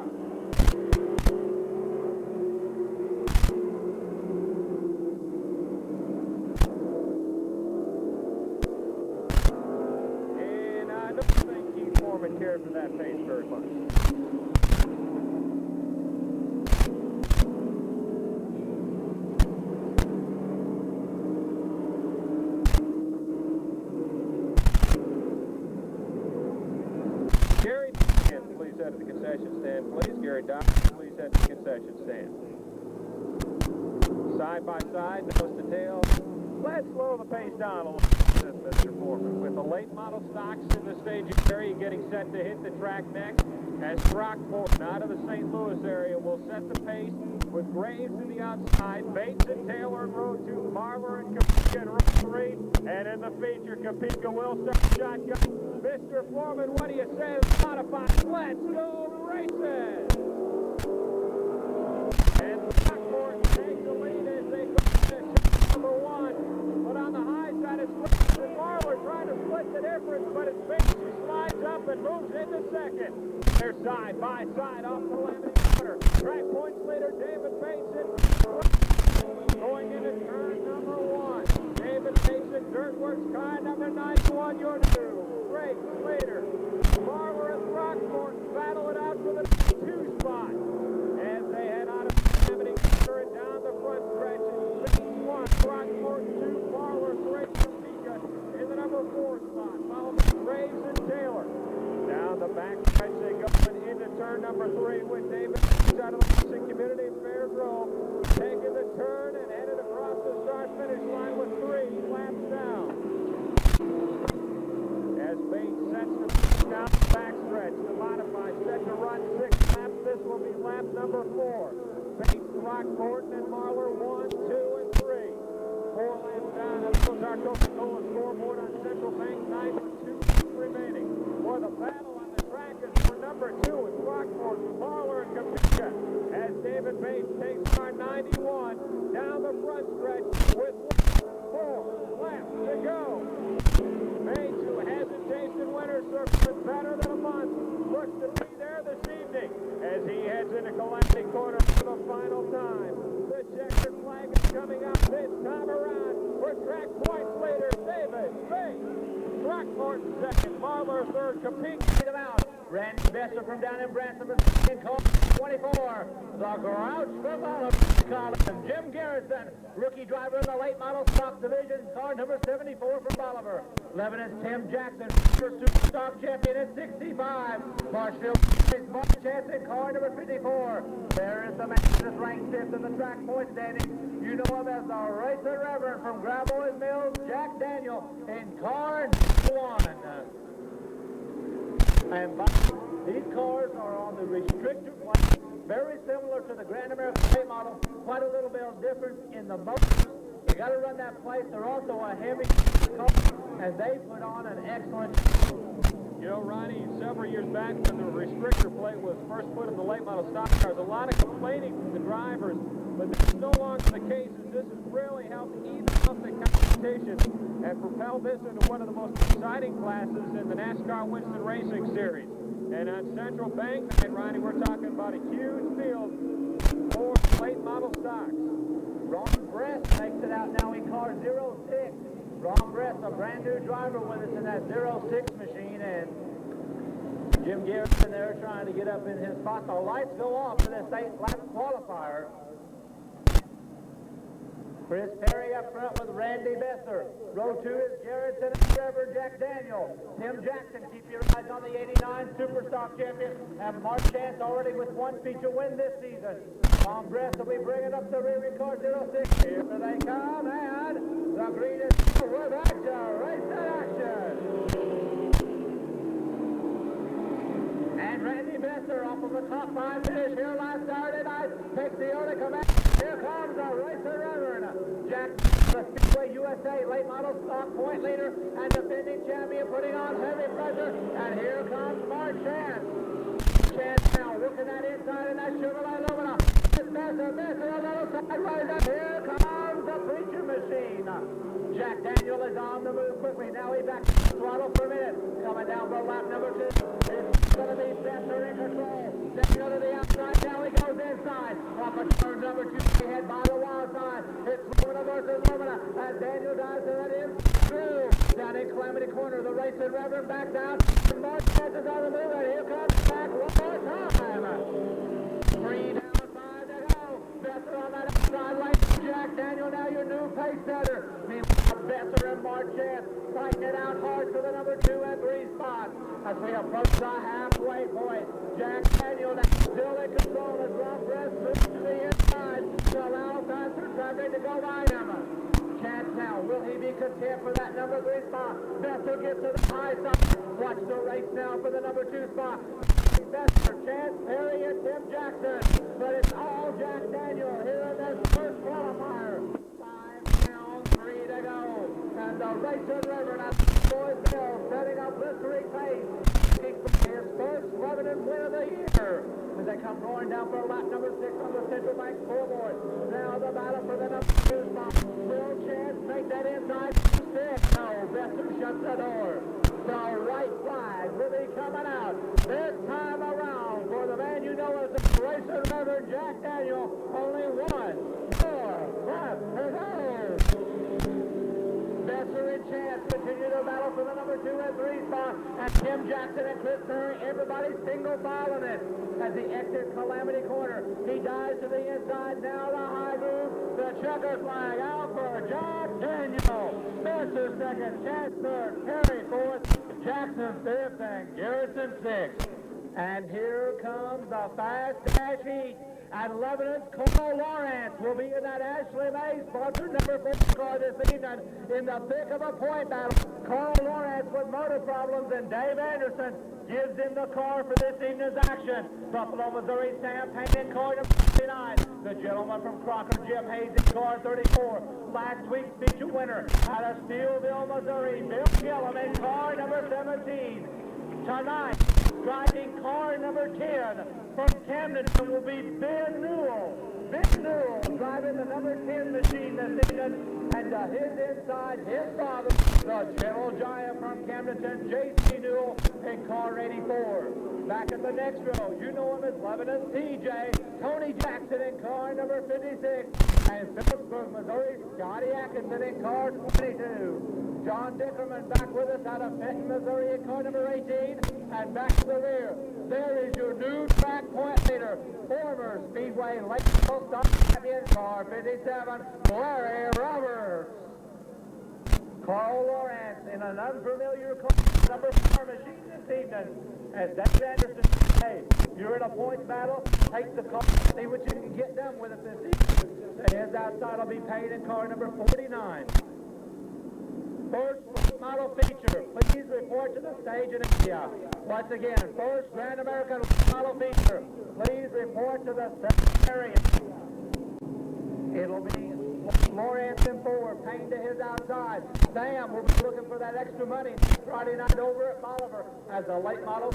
Speaker 1: And I don't think Keith Foreman cared for that pace very much. At the concession stand, please. Gary Dawson, please at the concession stand. Side by side, nose to tail. Let's slow the pace down a little bit, Mr. Foreman. With the late model stocks in the staging area getting set to hit the track next, as Throckmorton out of the St. Louis area will set the pace with Graves to the outside, Bates and Taylor in row 2, Marler and Kapinka in row 3, and in the feature, Kapinka will start shotgun. Mr. Foreman, what do you say to the modified? Let's go racing! And Rockport takes the lead as they go to number one. But on the high side, it's Phillips and Marler trying to split the difference, but it's Bates slides up and moves into second. They're side by side off the Calamity Corner. Track points leader, David Bates in going into turn number one. David Bates in Dirtworks car number 91, your new race leader. Marler and Rockport battle it out for the two spot as they head out of Calamity Corner and down the front stretch. One, Rockport, two, Marler, three, Topeka in the number 4 spot, followed by Graves and Taylor. Down the back stretch they go into turn number 3 with David out of the racing community, Fair Grove, taking the turn and headed across the start-finish line with 3 laps down. As Bates sets the down the back stretch, the modified set to run 6 laps. This will be lap number 4. Bates, Rockport, and Marler 1, 2, and 3. 4 laps down. That's our Coca-Cola scoreboard on Central Bank 9 with 2 remaining. For the battle on the track is for number 2 with Rockport, Marler, and Topeka. As David Bates takes car 91 down the front stretch with 4 laps to go. Bates, who hasn't tasted winter circuit better than a month, looks to be there this evening as he heads into Calamity Corner for the final time. The checkered flag is coming up this time around for track points leader David Bates. Rockport second, Marler third, Topeka
Speaker 2: Him out. Randy Webster from down in Branson in car 24. The Grouch from Bolivar. Jim Garrison, rookie driver in the late model stock division, car number 74 from Bolivar. Lebanon's Tim Jackson, first super stock champion at 65. Marshfield is Mark Jansen, car number 54. There is the man that's ranked 5th in the track point standing. You know him as the Racer Reverend from Grabois Mills, Jack Daniel, in car 1. And these cars are on the restrictor plate, very similar to the Grand American Plate model, quite a little bit of difference in the motors. You got to run that plate. They're also a heavy car, and they put on an excellent show.
Speaker 1: You know, Ronnie, several years back when the restrictor plate was first put in the late model stock cars, a lot of complaining from the drivers, but this is no longer the case, as this has really helped even up the competition and propel this into one of the most exciting classes in the NASCAR Winston Racing Series. And on Central Bank night, Ronnie, we're talking about a huge field for late model stocks.
Speaker 2: Ron Bress makes it out now in car 06. Ron Bress, a brand new driver with us in that 06 machine, and Jim Garrison there trying to get up in his spot. The lights go off for this 8-lap qualifier. Chris Perry up front with Randy Besser. Row 2 is Garrison and Trevor Jack Daniel. Tim Jackson, keep your eyes on the 89 Superstock champion. And Mark Chance already with 1 feature win this season. Tom Bress will be bringing up the rear in car 06. Here they come, and the green is with action. Race in action. And Randy Besser off of the top 5 finish here last Saturday night. Takes the early command. Here comes the Racer Reverend. Jack, the Speedway USA late model stock point leader and defending champion, putting on heavy pressure. And here comes Mark Chance. Chance now looking at inside in that Chevrolet Lumina. It's Besser a little sideways. And here comes the preacher machine. Jack Daniel is on the move quickly. Now he's back to the throttle for a minute. Coming down for lap number 2. It's going to be Besser in control. Daniel to the outside. Now he goes inside. Off of turn number 2. He head by the wild side. It's Lumina versus Lumina. And Daniel dives to let him through. Down in Calamity Corner. The Racer Reverend back down. Mark Chance is on the move. And here comes back one more time. 3 down, 5 to go. Besser on that outside lane. Jack Daniel now your new pace setter. Meanwhile, Besser and Mark Chance fighting it out hard for the number 2 and 3 spot. As we approach the halfway point, Jack Daniel now still in control as Ron Bress moves to the inside to allow time for traffic to go by him. Chance now, will he be content for that number 3 spot? Besser gets to the high side. Watch the race now for the number 2 spot. Webster, Chance, Perry, and Tim Jackson. But it's all Jack Daniel here in this first qualifier. 5 down, 3 to go. And the Racer Reverend at boys Bill setting up blistering pace. His first Lebanon win of the year. As they come roaring down for lap number 6 on the Central Bank scoreboard. Now the battle for the number 2 spot. Will Chance make that inside 6? No, Webster shuts the door. The white flag will be coming out this time around for the man you know as the racer Reverend Jack Daniel. Only 1 more lap to go. Webster and Chance continue to battle for the number 2 and 3 spot. And Tim Jackson and Chris Curry, everybody single filing it as he exits Calamity Corner. He dives to the inside, now the high groove. The checker flag out for Jack Daniel. Webster second, Chance third, Curry fourth, Jackson fifth, and Garrison sixth. And here comes the fast dash heat. And Lebanon's Carl Lawrence will be in that Ashley May sponsored number 4 car this evening in the thick of a point battle. Carl Lawrence with motor problems, and Dave Anderson gives him the car for this evening's action. Buffalo, Missouri, Sam Payne in car number 39. The gentleman from Crocker, Jim Hayes in car 34. Last week's feature winner out of Steelville, Missouri, Bill Gillum in car number 17. Tonight, driving car number 10 from Camden will be Ben Newell. Ben Newell driving the number 10 machine this evening, and to his inside, his father, the gentle giant from Camden, J.C. Newell in car 84. Back in the next row, you know him as Lebanon's TJ, Tony Jackson in car number 56, and Phillips, Missouri, Scotty Atkinson in car 22. John Dickerman back with us out of Fenton, Missouri in car number 18, and back to the rear. There is your new track point leader, former Speedway Lebanon Mo champion, car 57, Larry Roberts. Carl Lawrence in an unfamiliar car, number 4 machine this evening. As Dave Anderson says, hey, you're in a points battle, take the car, see what you can get done with it this evening. The heads outside will be paid in car number 49. First model feature, please report to the stage in India. Once again, first Grand American model feature, please report to the secretariat. It'll be Lawrence in 4, Payne to his outside. Sam will be looking for that extra money Friday night over at Bolivar as a late model.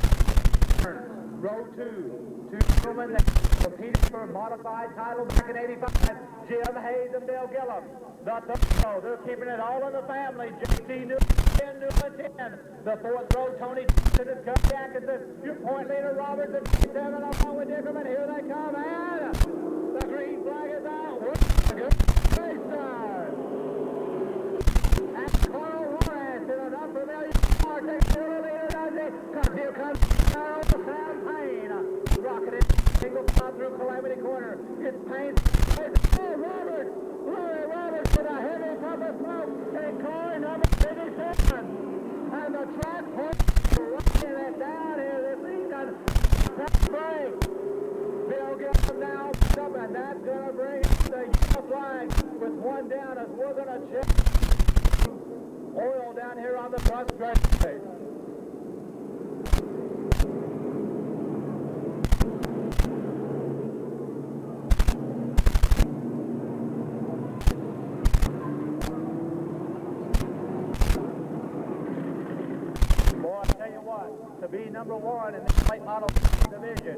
Speaker 2: Row 2, 2 gentlemen that competed for a modified title back in 85, Jim Hayes and Bill Gillum. The third row, they're keeping it all in the family. J.C. Newell, 10, Newell 10. The fourth row, Tony Jackson and Scotty Atkinson. Your point leader, Roberts, and 7 along with Dickerman. Here they come, and the green flag is out. Good race time. And Carl Lawrence in an unfamiliar car takes the leader, does he? Because here comes Sam Payne. Rocketing single file through Calamity Corner. It's Payne. Oh, Roberts! Larry Roberts with a heavy puff of smoke in car number 57. And the track point rocking it down here this evening. That's break. Bill Gillum now up, and that's going to bring the yellow flag with one down as we're going to check oil down here on the front stretch. To be number 1 in this late model division,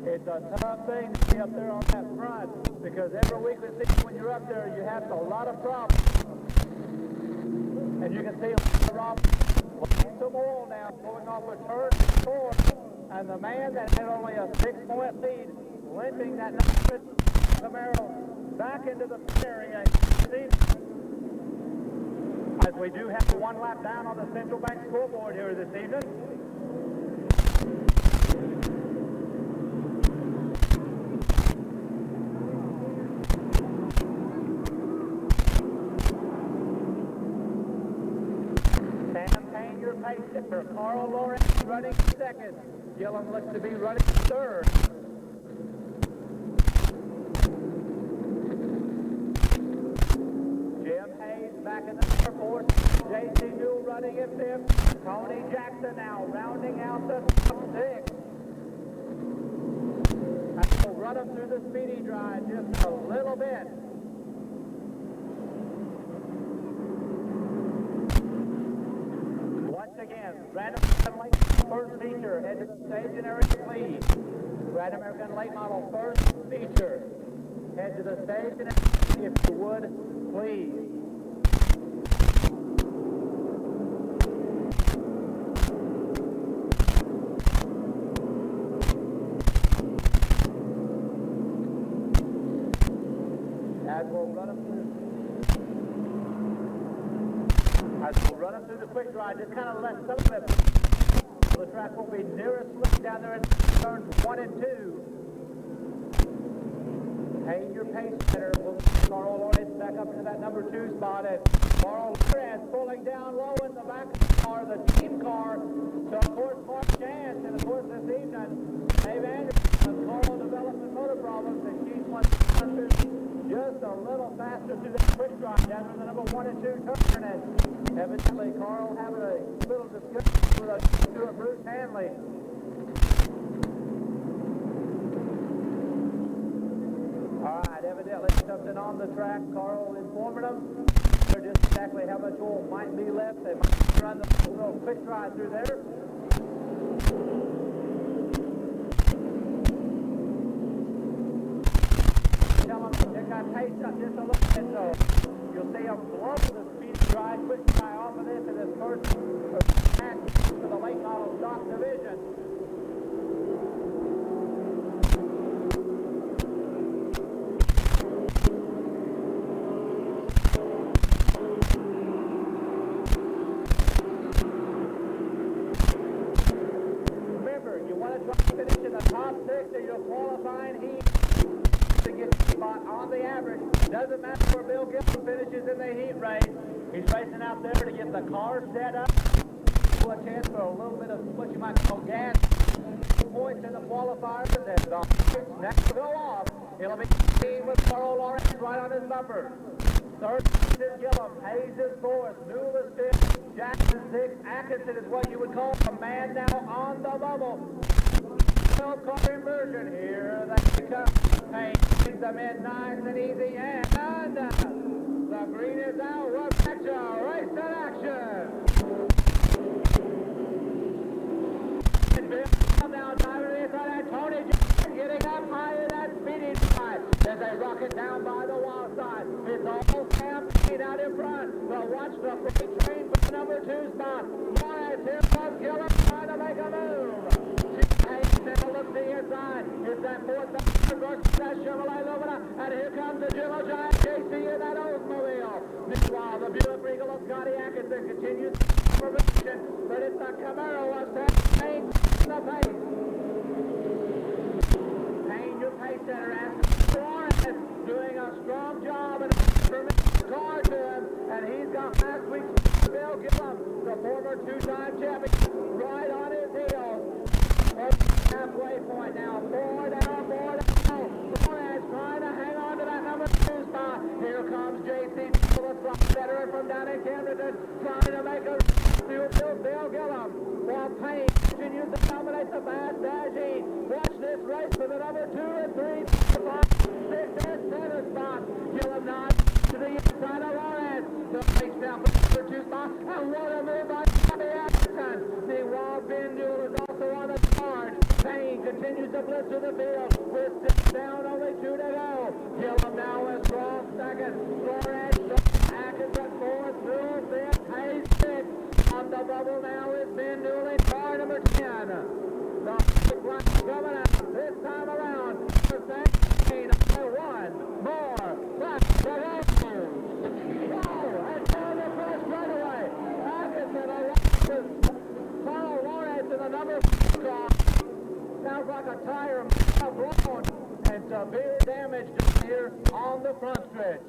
Speaker 2: it's a tough thing to be up there on that front because every week we see when you're up there, you have a lot of problems. And you can see Rob laying some oil now, going off a turn 4, and the man that had only a 6-point lead, limping that number Camaro back into the area. As we do have one lap down on the Central Bank scoreboard here this evening. Sam Payne, your pace setter. Carl Lawrence running second. Gillum looks to be running third. Jim Hayes back in the number 4. J.C. Newell running in 5th. Tony Jackson now rounding out the top 6. And we'll run them through the speedy drive just a little bit. Grand American Late first feature, head to the stage and area, please. Grand American Late Model first feature, head to the stage and area, if you would, please. As we'll run them through the quick drive, just kind of let some of it. The track will be nearest slick down there in turns 1 and 2. Hang your pace center. We'll see Carl Lawrence back up into that number 2 spot. And Carl Lawrence pulling down low in the back of the car, the team car. So, of course, Mark Chance, and of course, this evening, Dave Anderson, Carl Development Motor Problems, and Keith wants just a little faster through the quick drive down to the number 1 and 2 turn. And evidently, Carl having a little discussion with Bruce Hanley. All right, evidently something on the track. Carl informing them they're just exactly how much oil might be left. They might run the little quick drive through there. Tell them to pick that pace up just a little bit, so you'll see them blow the speed drive, quick drive off of this in this first match for the late model stock division. Remember, you want to try to finish in the top 6 of your qualifying heat to get the spot on the average. Doesn't matter where Bill Gibson finishes in the heat race. He's racing out there to get the car set up. A chance for a little bit of what you might call gas points in the qualifiers, and then the next will go off. It'll be seen with Carl Lawrence right on his bumper. Third is Gillum, Hayes is 4th, Newell is 5th, Jackson 6th, Atkinson is what you would call a man now on the bubble. Car inversion, here they come. Hayes brings them in nice and easy, and the green is out. We're back to race in action. Now diving in front of Tony Johnson, getting up high in that speeding side as they rocket down by the wall side. It's all campaign out in front. But watch the freight train for the number 2 spot. Lawrence, here comes Gillum trying to make a move. Hayes now looks the inside. It's that 4th versus that Chevrolet Lebanon. And here comes the Jello Giant JC in that Oldsmobile. Meanwhile, the Buick Regal of Scotty Atkinson continues formation, but it's the Camaro of Payne the pace. Payne your pace center, and Lawrence doing a strong job and permits the car to him, and he's got last week's Bill Gillum, the former 2-time champion, right on his heels. Halfway point now, 4 down. Lawrence trying to hang on to that number 2 spot. Here comes JC, the veteran from down in Camden, trying to make a Bill Gillum, while Payne continues to dominate the fast dash heat. Watch this race for the number 2 and 3, 4, 5, 6, and 7 spot. Gillum nods to the inside of Lawrence. The race down for the 2 spot, and what a move by Scotty Atkinson. Meanwhile, Ben Newell is also on the charge. Payne continues to blitz to the field with 6 down, only 2 to go. Gillum now is strong second. Lawrence, Atkinson 4th, Newell 5th, Hayes 6th. On the bubble now is Ben Newell in car number 10. The big line coming out this time around. Payne by 1 more lap to go. Wow, and down the press right away. Atkinson along with Carl Lawrence in the number 4 car. Sounds like a tire blown and severe damage down here on the front stretch.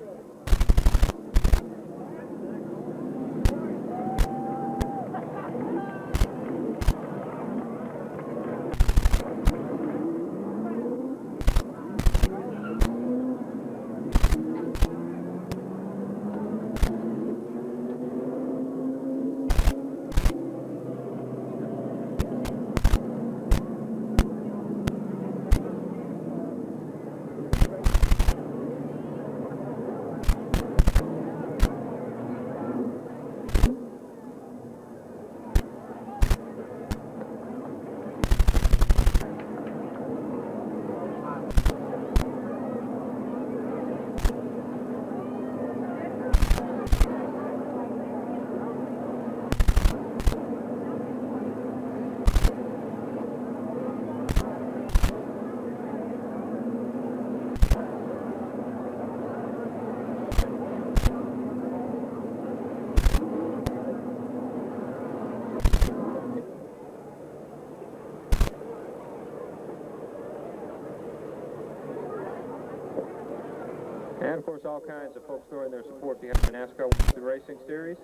Speaker 1: And, of course, all kinds of folks throwing their support behind the NASCAR Webster Racing Series.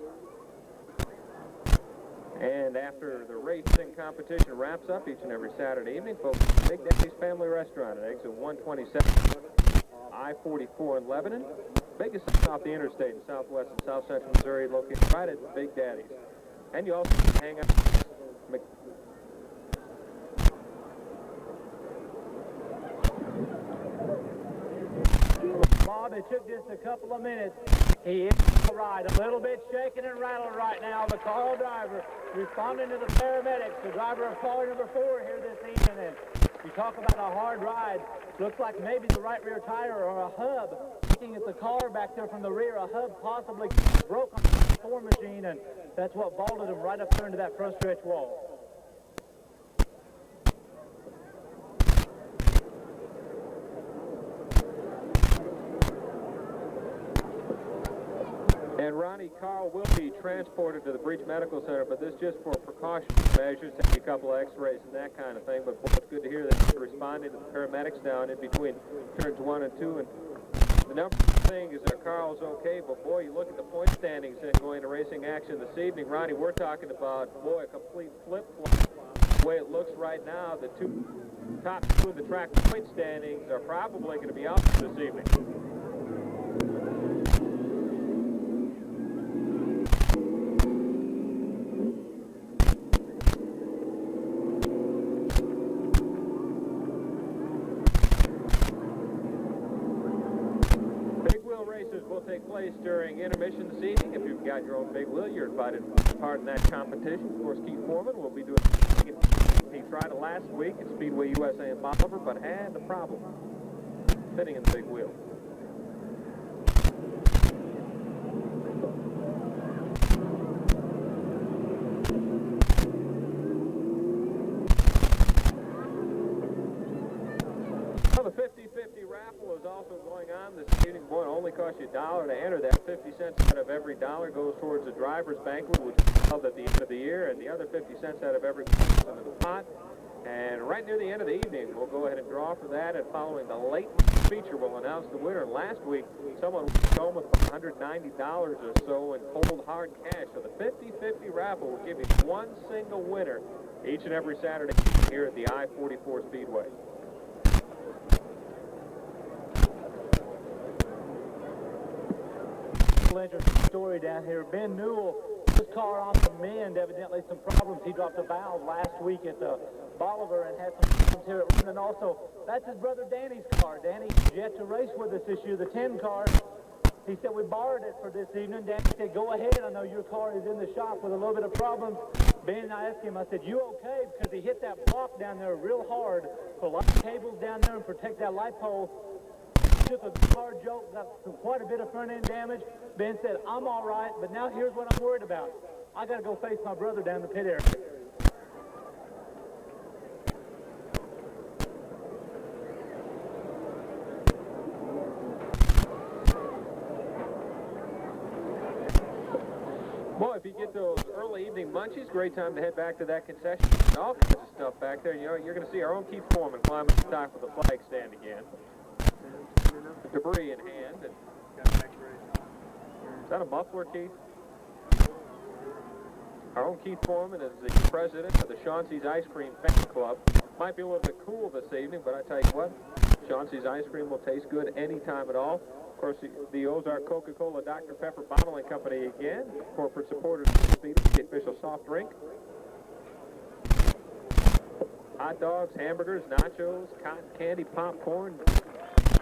Speaker 1: And after the racing competition wraps up each and every Saturday evening, folks, Big Daddy's Family Restaurant at exit 127, I-44 in Lebanon. Biggest off the interstate in southwest and south central Missouri, located right at Big Daddy's. And you also can hang out.
Speaker 2: Bob, it took just a couple of minutes. He is all right. A little bit shaking and rattled right now. The car driver responding to the paramedics. The driver of car number 4 here this evening. And you talk about a hard ride. Looks like maybe the right rear tire or a hub. Looking at the car back there from the rear, a hub possibly broke on the 4 machine, and that's what vaulted him right up there into that front stretch wall.
Speaker 1: And Ronnie, Carl will be transported to the Breach Medical Center, but this just for precautionary measures, take a couple of x-rays and that kind of thing. But boy, it's good to hear that you're responding to the paramedics down in between turns 1 and 2. And the number one thing is that Carl's okay, but boy, you look at the point standings and going to racing action this evening. Ronnie, we're talking about, boy, a complete flip-flop. The way it looks right now, the top two in the track point standings are probably going to be out this evening. Will take place during intermission this evening. If you've got your own big wheel, you're invited to take part in that competition. Of course, Keith Foreman will be doing it. He tried it last week at Speedway USA in Bolivar, but had a problem fitting in the big wheel. The 50-50 raffle is also going on this evening. Boy, it only costs you $1 to enter. That 50 cents out of every dollar goes towards the driver's banquet, which is held at the end of the year, and the other 50 cents out of every goes into the pot. And right near the end of the evening, we'll go ahead and draw for that, and following the late feature, we'll announce the winner. And last week, someone was home with $190 or so in cold, hard cash. So the 50-50 raffle will give you one single winner each and every Saturday here at the I-44 Speedway.
Speaker 2: Interesting story down here. Ben Newell, his car off the mend, evidently some problems. He dropped a valve last week at the Bolivar and had some problems here at London. Also, that's his brother Danny's car. Danny's yet to race with us this year, the 10 car. He said we borrowed it for this evening. Danny said, go ahead. I know your car is in the shop with a little bit of problems. Ben and I asked him, I said, you okay? Because he hit that block down there real hard. Put a lot of cables down there and protect that light pole. Took a hard joke, got quite a bit of front end damage. Ben said, I'm all right, but now here's what I'm worried about. I got to go face my brother down the pit area.
Speaker 1: Boy, if you get those early evening munchies, great time to head back to that concession. All kinds of stuff back there. You know, you're going to see our own Keith Foreman climb to the top of the flag stand again. Debris in hand. Is that a muffler, Keith? Our own Keith Foreman is the president of the Chauncey's Ice Cream Fan Club. Might be a little bit cool this evening, but I tell you what, Chauncey's Ice Cream will taste good any time at all. Of course, the Ozark Coca-Cola Dr. Pepper Bottling Company again, corporate supporters of Speedway, the official soft drink. Hot dogs, hamburgers, nachos, cotton candy, popcorn.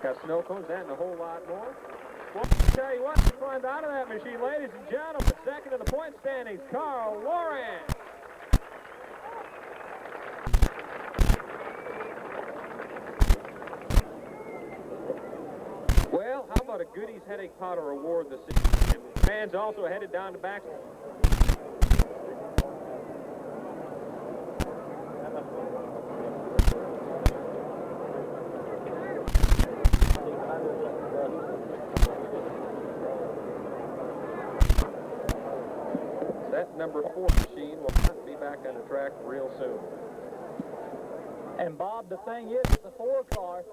Speaker 1: Got snow cones, that and a whole lot more. Well, I'll tell you what, we climbed out of that machine, ladies and gentlemen. Second in the point standings, Carl Warren. Well, how about a Goodies Headache Powder Award this evening? Fans also headed down to back. That number 4 machine will not be back on the track real soon.
Speaker 2: And Bob, the thing is, it's a 4 car.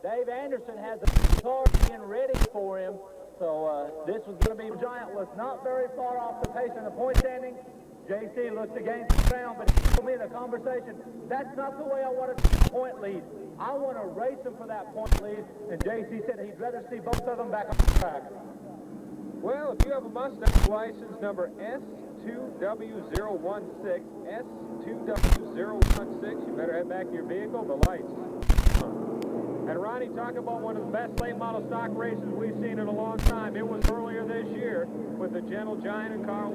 Speaker 2: Dave Anderson has a car being ready for him. So this was going to be, Giant was not very far off the pace in the point standing. JC looks to gain some ground, but he told me in the conversation, that's not the way I want to see the point lead. I want to race him for that point lead. And JC said he'd rather see both of them back on the track.
Speaker 1: Well, if you have a Mustang license number S2W016, S2W016, you better head back to your vehicle, the lights. And Ronnie, talk about one of the best late model stock races we've seen in a long time. It was earlier this year with the Gentle Giant and Carl.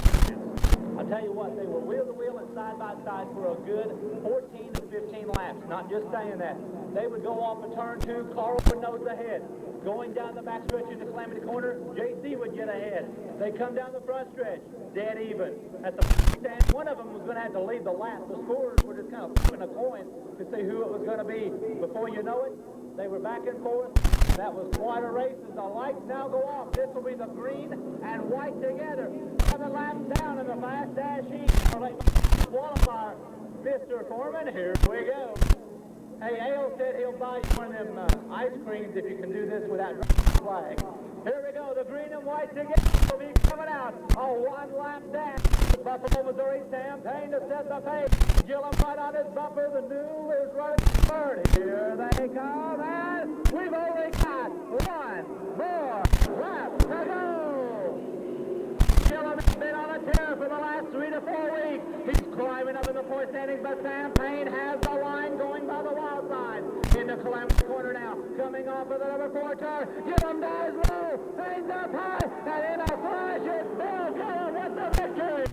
Speaker 2: I'll tell you what, they were wheel to wheel and side by side for a good 14 to 15 laps. Not just saying that. They would go off of turn 2, Carl would nose ahead. Going down the back stretch into Calamity Corner, JC would get ahead. They come down the front stretch, dead even. At the stand, one of them was going to have to lead the lap. The scorers were just kind of flipping a coin to see who it was going to be. Before you know it, they were back and forth. That was quite a race as the lights now go off. This will be the green and white together. 7 laps down in the fast dash heat. Qualifier, Mr. Foreman, here we go. Hey, Ale said he'll buy you one of them ice creams if you can do this without dropping the flag. Here we go, the green and white together will be coming out. A 1 lap dash. Buffalo, Missouri, Sam Payne to set the pace. Gillum right on his bumper. The new is right third. Here they come, and we've only got 1 more lap to go. Gillum has been on a tear for the last 3 to 4 weeks. He's climbing up in the point standings, but Sam Payne has the line going by the wild side. Into Calamity Corner now, coming off of the number 4 turn. Gillum dies low, Payne's up high, and in a flash, it's Bill Gillum with the victory.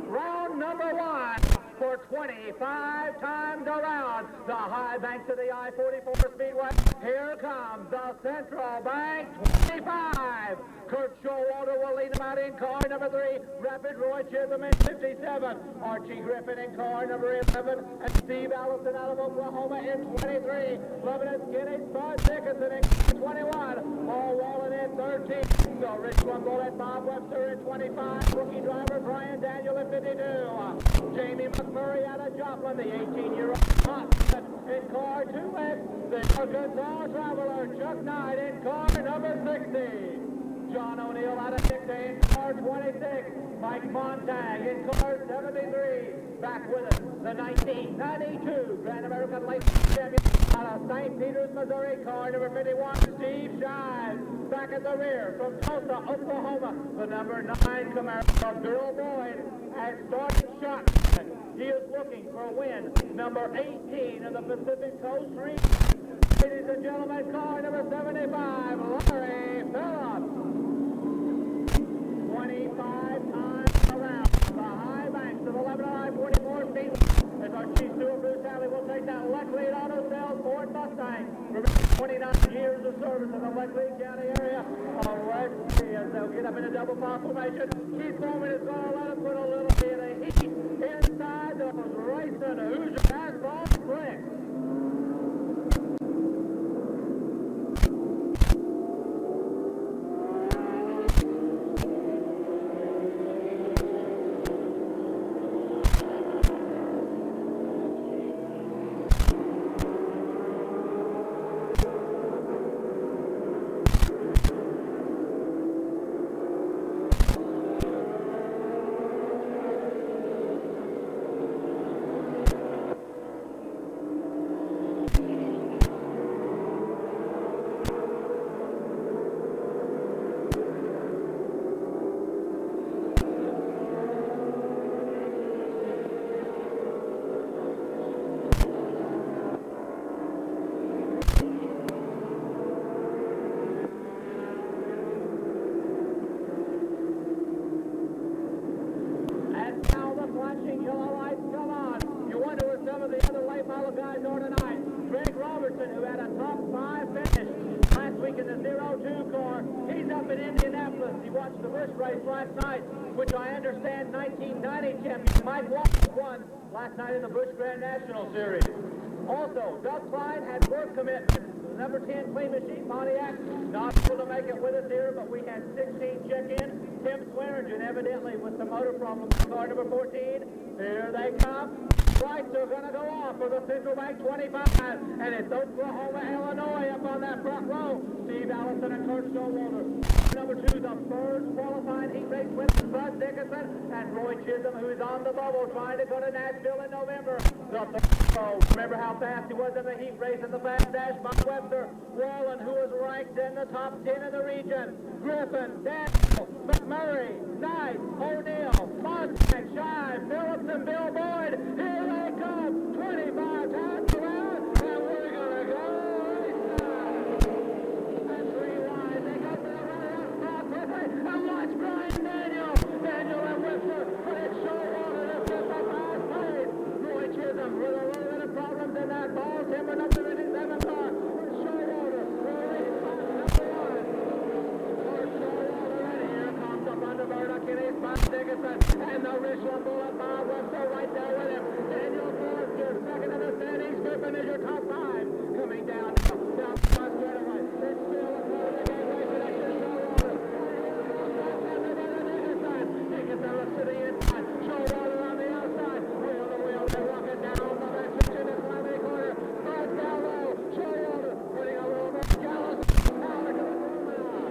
Speaker 2: Round number 1 for 25 times around the high banks of the I-44 Speedway. Here comes the Central Bank 25. Kurt Showalter will lead them out in car number 3. Rapid Roy Chisholm in 57. Archie Griffin in car number 11. And Steve Allison out of Oklahoma in 23. Lebanon Skinny, Bud Dickinson in 21. Paul Wallen in 13. So Richland Bullet, Bob Webster in 25. Rookie driver Brian Daniel in 52. Jamie McMurray out of Joplin, the 18-year-old in car 2X. The Arkansas Traveler, Chuck Knight in car number 60. John O'Neill out of Dicta in car 26. Mike Montag in car 73. Back with us, the 1992 Grand American Late Champion out of St. Peters, Missouri, car number 51, Steve Shives. Back at the rear from Tulsa, Oklahoma, the number 9 Camaro, Bill Boyd, and starting shotgun. He is looking for a win, number 18 in the Pacific Coast region. Ladies and gentlemen, car number 75, Larry Phillips. 25 times around the high banks of the Lebanon I-44 Speedway. As our Chief Steward Bruce Alley will take that Leclerc Auto Sales Ford Mustang. Remember 29 years of service in the Leclerc County area. Let's see as they'll get up in a double file formation. Keith Bowman is going to let him put a little bit of heat inside those racing Hoosier asphalt bricks. Who had a top 5 finish last week in the 0-2 car. He's up in Indianapolis. He watched the Busch race last night, which I understand 1990 champion Mike Walker won last night in the Busch Grand National Series. Also, Doug Klein had work commitments. The number 10 Clean Machine Pontiac, not able to make it with us here, but we had 16 check-in. Tim Swearingen, evidently with the motor problem, car number 14. Here they come. Lights are going to go off for the Central Bank 25, and it's Oklahoma, Illinois up on that front row. Steve Allison and Kurt Showalter. Number 2, the first qualifying heat race winner, Bud Dickinson, and Roy Chisholm, who's on the bubble, trying to go to Nashville in November. The third row, remember how fast he was in the heat race in the fast dash by Webster. Wallen, who was ranked in the top 10 in the region. Griffin, Daniel, McMurray, Knight, O'Neill, Mustang, Shive, Phillips, and Bill Boyd. Here they come, 25 times around, and we're going to go racing. And 3 wide, they go for the runner-up spot quickly, and watch Brian Daniel. Daniel and Webster, but it's Showalter to fifth up last place. Roy Chisholm with a little bit of problems in that ball. Timber number 57 car. Showalter, release spot number 1. Thunderbird, Achilles, Bud Dickinson, and the Richland Bullet, Bob Webster right there with him. Daniel Ford, your second in the standings. Griffin is your top 5. Coming down now. Down the front straightaway. It's still a part of the game race, and it's just Showalter. Dickinson looks to the inside. Showalter on the outside. Wheel to wheel, they're walking down the bench in the Calamity Corner. Bud down low. Showalter putting a little more gallus. Now they're going to move it on.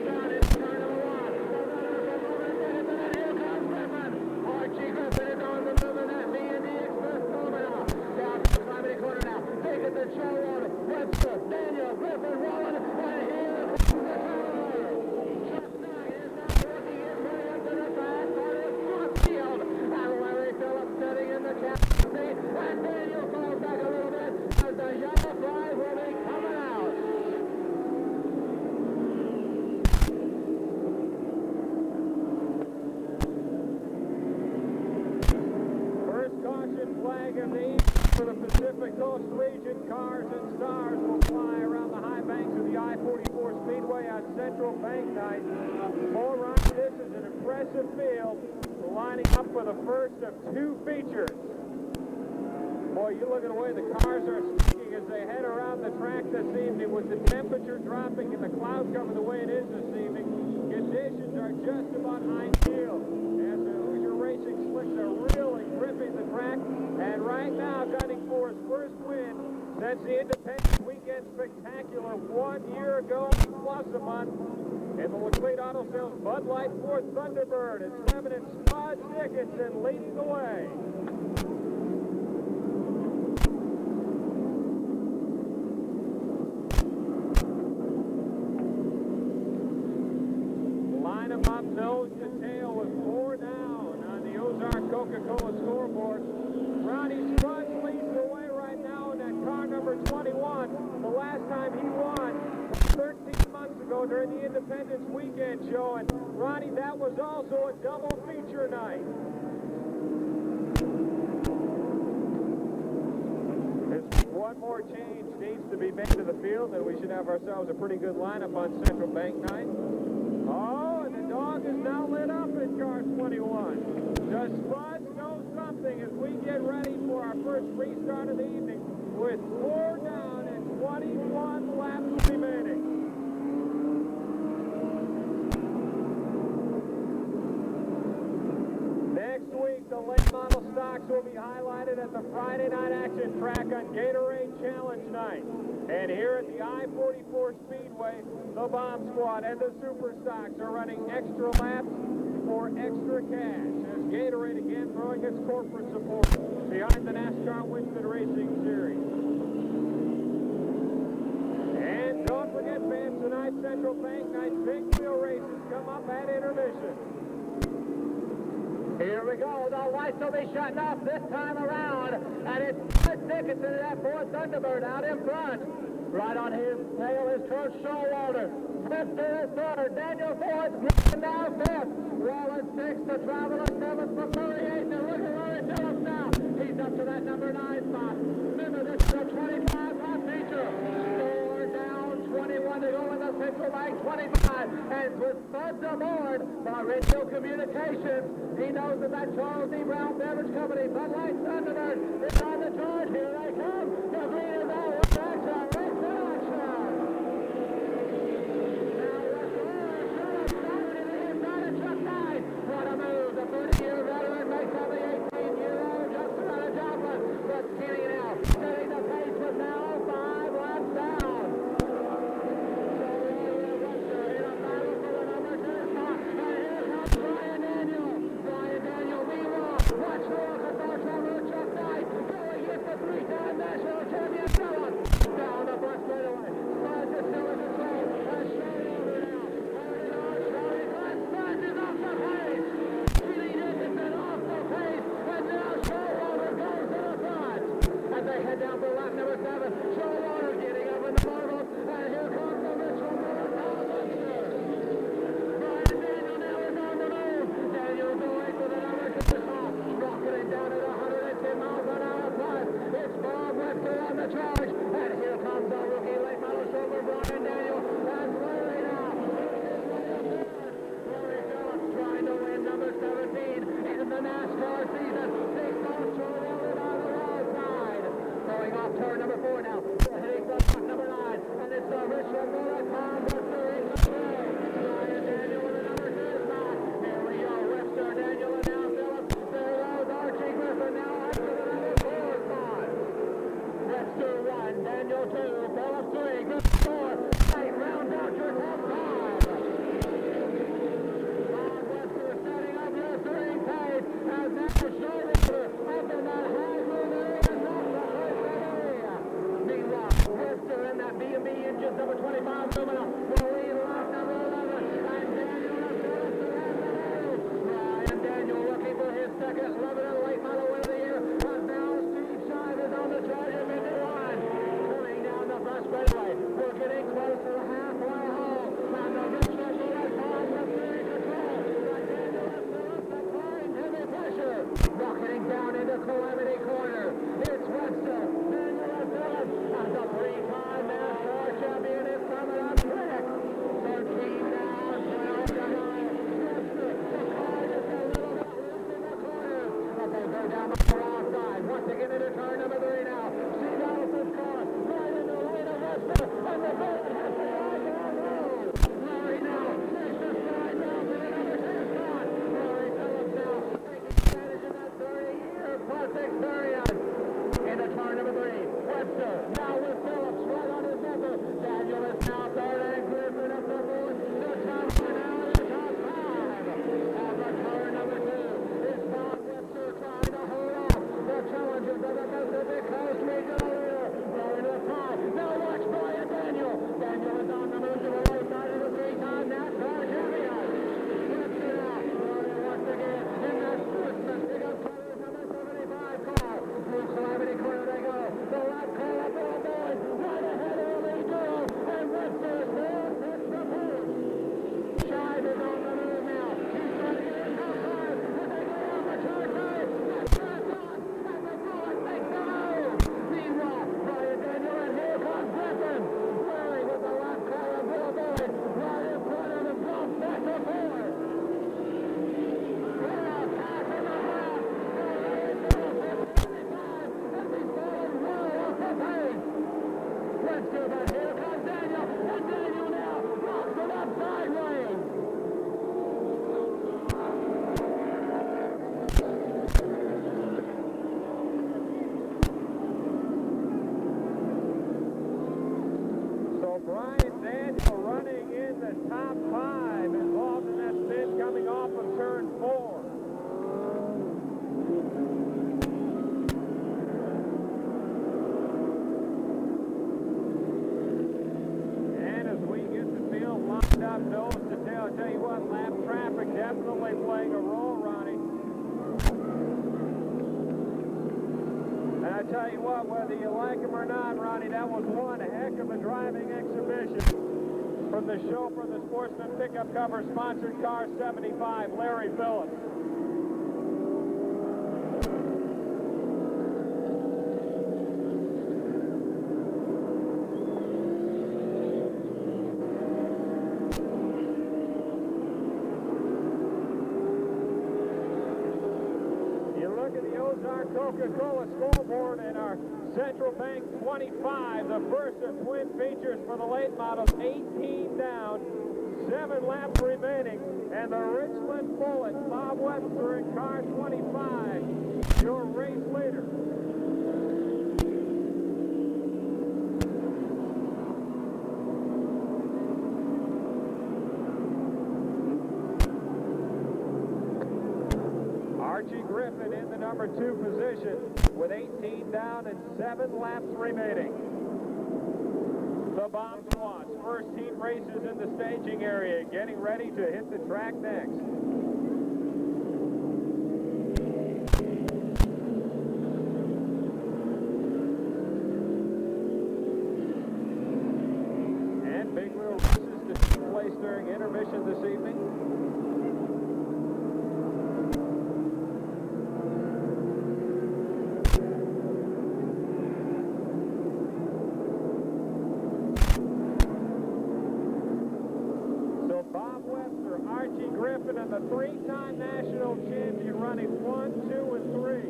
Speaker 2: Down in turn number 1. Griffin is on the moving that B&D Express Lebanon. Down to the Calamity Corner now. Dickinson, Showalter, Webster, Daniel, Griffin, Wallen, and here comes the turnover. Chuck Knight is now working his way up to the fast part of front field. And Larry Phillips sitting in the captain's seat. And Daniel falls back a little bit as the yellow flag will be coming out.
Speaker 1: Flag of the east for the Pacific Coast region. Cars and stars will fly around the high banks of the I-44 Speedway on Central Bank night. Paul Ryan, this is an impressive field lining up for the first of 2 features. Boy, you look at the way the cars are speaking as they head around the track this evening with the temperature dropping and the cloud cover the way it is this evening. Conditions are just about ideal as the Hoosier Racing slicks are really gripping the track. And right now, gunning for his first win since the Independence Weekend Spectacular 1 year ago, plus a month. In the Laclede Auto Sales Bud Light Ford Thunderbird, it's Lebanon Spud Dickinson leading the way. Line 'em up nose to tail with 4 down on the Ozark Coca-Cola scoreboard. Ronnie Spud leads the way right now in that car number 21. The last time he won 13 months ago during the Independence Weekend Show. And Ronnie, that was also a double feature night. There's one more change needs to be made to the field, and we should have ourselves a pretty good lineup on Central Bank night. Oh, and the dog is now lit up in car 21. Does Spud know something as we get ready for our first restart of the evening with 4 down and 21 laps remaining? Next week, the late model stocks will be highlighted at the Friday night action track on Gatorade Challenge night. And here at the I-44 Speedway, the Bomb Squad and the Super Stocks are running extra laps for extra cash. As Gatorade again throwing its corporate support behind the NASCAR Winston Racing Series. And don't forget, fans, tonight Central Bank night big wheel races come up at Intermission.
Speaker 2: Here we go. The lights will be shutting off this time around. And it's Bud Dickinson in that Ford Thunderbird out in front. Right on his tail is Kurt Showalter. Webster is third. Daniel Ford now fifth. Wallen sixth. The Traveler seventh. McMurray eighth. And look at Rory Phillips now. He's up to that number 9 spot. Remember, this is a 25-lap feature. 4 down, 21 to go in the Central Bank 25. And with Spuds aboard by Radio Communications, he knows that Charles E. Brown Beverage Company, Bud Light Thunderbird, is on the charge. Here they come. The green is all with action. Race in action. Now, Phillips started in the inside of Chuck Knight. What a move. The 30-year veteran makes up the 18-year-old just about a job and Daniel 2, Phillips 3, Griffin 4. Nice round out your top 5. Bob Webster setting up your 3 pace as that shoulder up in that high groove area, not the first area. Meanwhile, Webster in that B&B engine number 25 Lumina will lead lap number 11, and Daniel and Phillips around the middle. Ryan Daniel looking for his second Lebanon late model win of the year. But now Steve Shive is on the charge of '51. Coming down the front straightaway. We're getting close to the halfway hole. And the red circle has Bob Webster in control. But Daniel and Phillips applying heavy pressure. Rocketing down into Calamity Corner. It's Webster, Daniel and Phillips, and the 3-time NASCAR champion is coming up quick. 13 down, 12 to go. Webster, the car just a little bit loose in the corner. But they go down the wrong side. Once again into turn number 3 now. See Allison's car right in the lane of Webster, and the bullet has to ride down low. Larry now takes the slide down to the number 10 spot. Larry Phillips now taking advantage of that 30-year plus experience. Into turn number 3. Webster now with Phillips right on his number. Daniel is now third and Griffin up the board. The top 1 now in the top 5. On the turn number 2 is Bob Webster trying to hold off the challengers of the Pacific Coast Regional leader. Going to 5. Now watch Brian Daniel. Daniel is on the move to the low side of the 3-time NASCAR champion. Webster now running once again in that Christmas pickup colors number 75 car. Through Calamity Corner they go. The lap call up all boys. Right ahead of the lead duel. And Webster still sets the pace. Shive is on the move now. He's trying to get in top 5. As they go down the turn right. That's first on. And the bullet makes the move. Meanwhile, Brian Daniel, and here comes Griffin. Whirling with the lap call of Bill Boyd. Right in front of the bump. That's a 4. Webster, but here comes Daniel, and Daniel now rocks it up sideways.
Speaker 1: So Brian Daniel running in the top 5, involved in that spin coming off of turn 4. And as we get the field lined up nose to tail, I'll tell you what, lap traffic definitely playing a role, Ronnie. And I tell you what, whether you like him or not, Ronnie, that was one heck of a driving exhibition from the show for the Sportsman Pickup Cover sponsored car 75, Larry Phillips. Coca-Cola scoreboard and our Central Bank 25, the first of twin features for the late models, 18 down, 7 laps remaining, and the Richland Bullet, Bob Webster in car 25, your race leader. Archie Griffin in the number 2 position with 18 down and 7 laps remaining. The Bomb Squads, first team races in the staging area, getting ready to hit the track next. And big wheel races to take place during intermission this evening. Griffin and the 3-time national champion running 1, 2, and 3.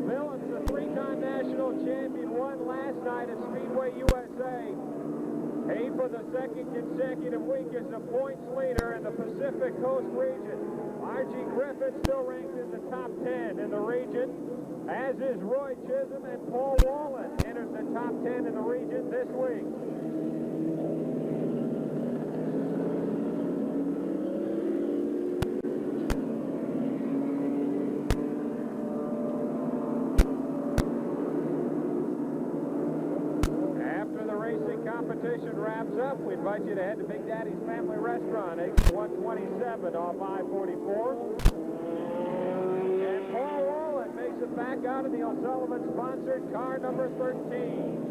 Speaker 1: Phillips, the 3-time national champion, won last night at Speedway USA. He, for the second consecutive week, is the points leader in the Pacific Coast region. Archie Griffin still ranked in the top 10 in the region. as is Roy Chisholm, and Paul Wallen enters the top 10 in the region this week. After the racing competition wraps up, we invite you to head to Big Daddy's Family Restaurant, exit 127 off I-44. And Paul Wallen makes it back out of the O'Sullivan-sponsored car number 13.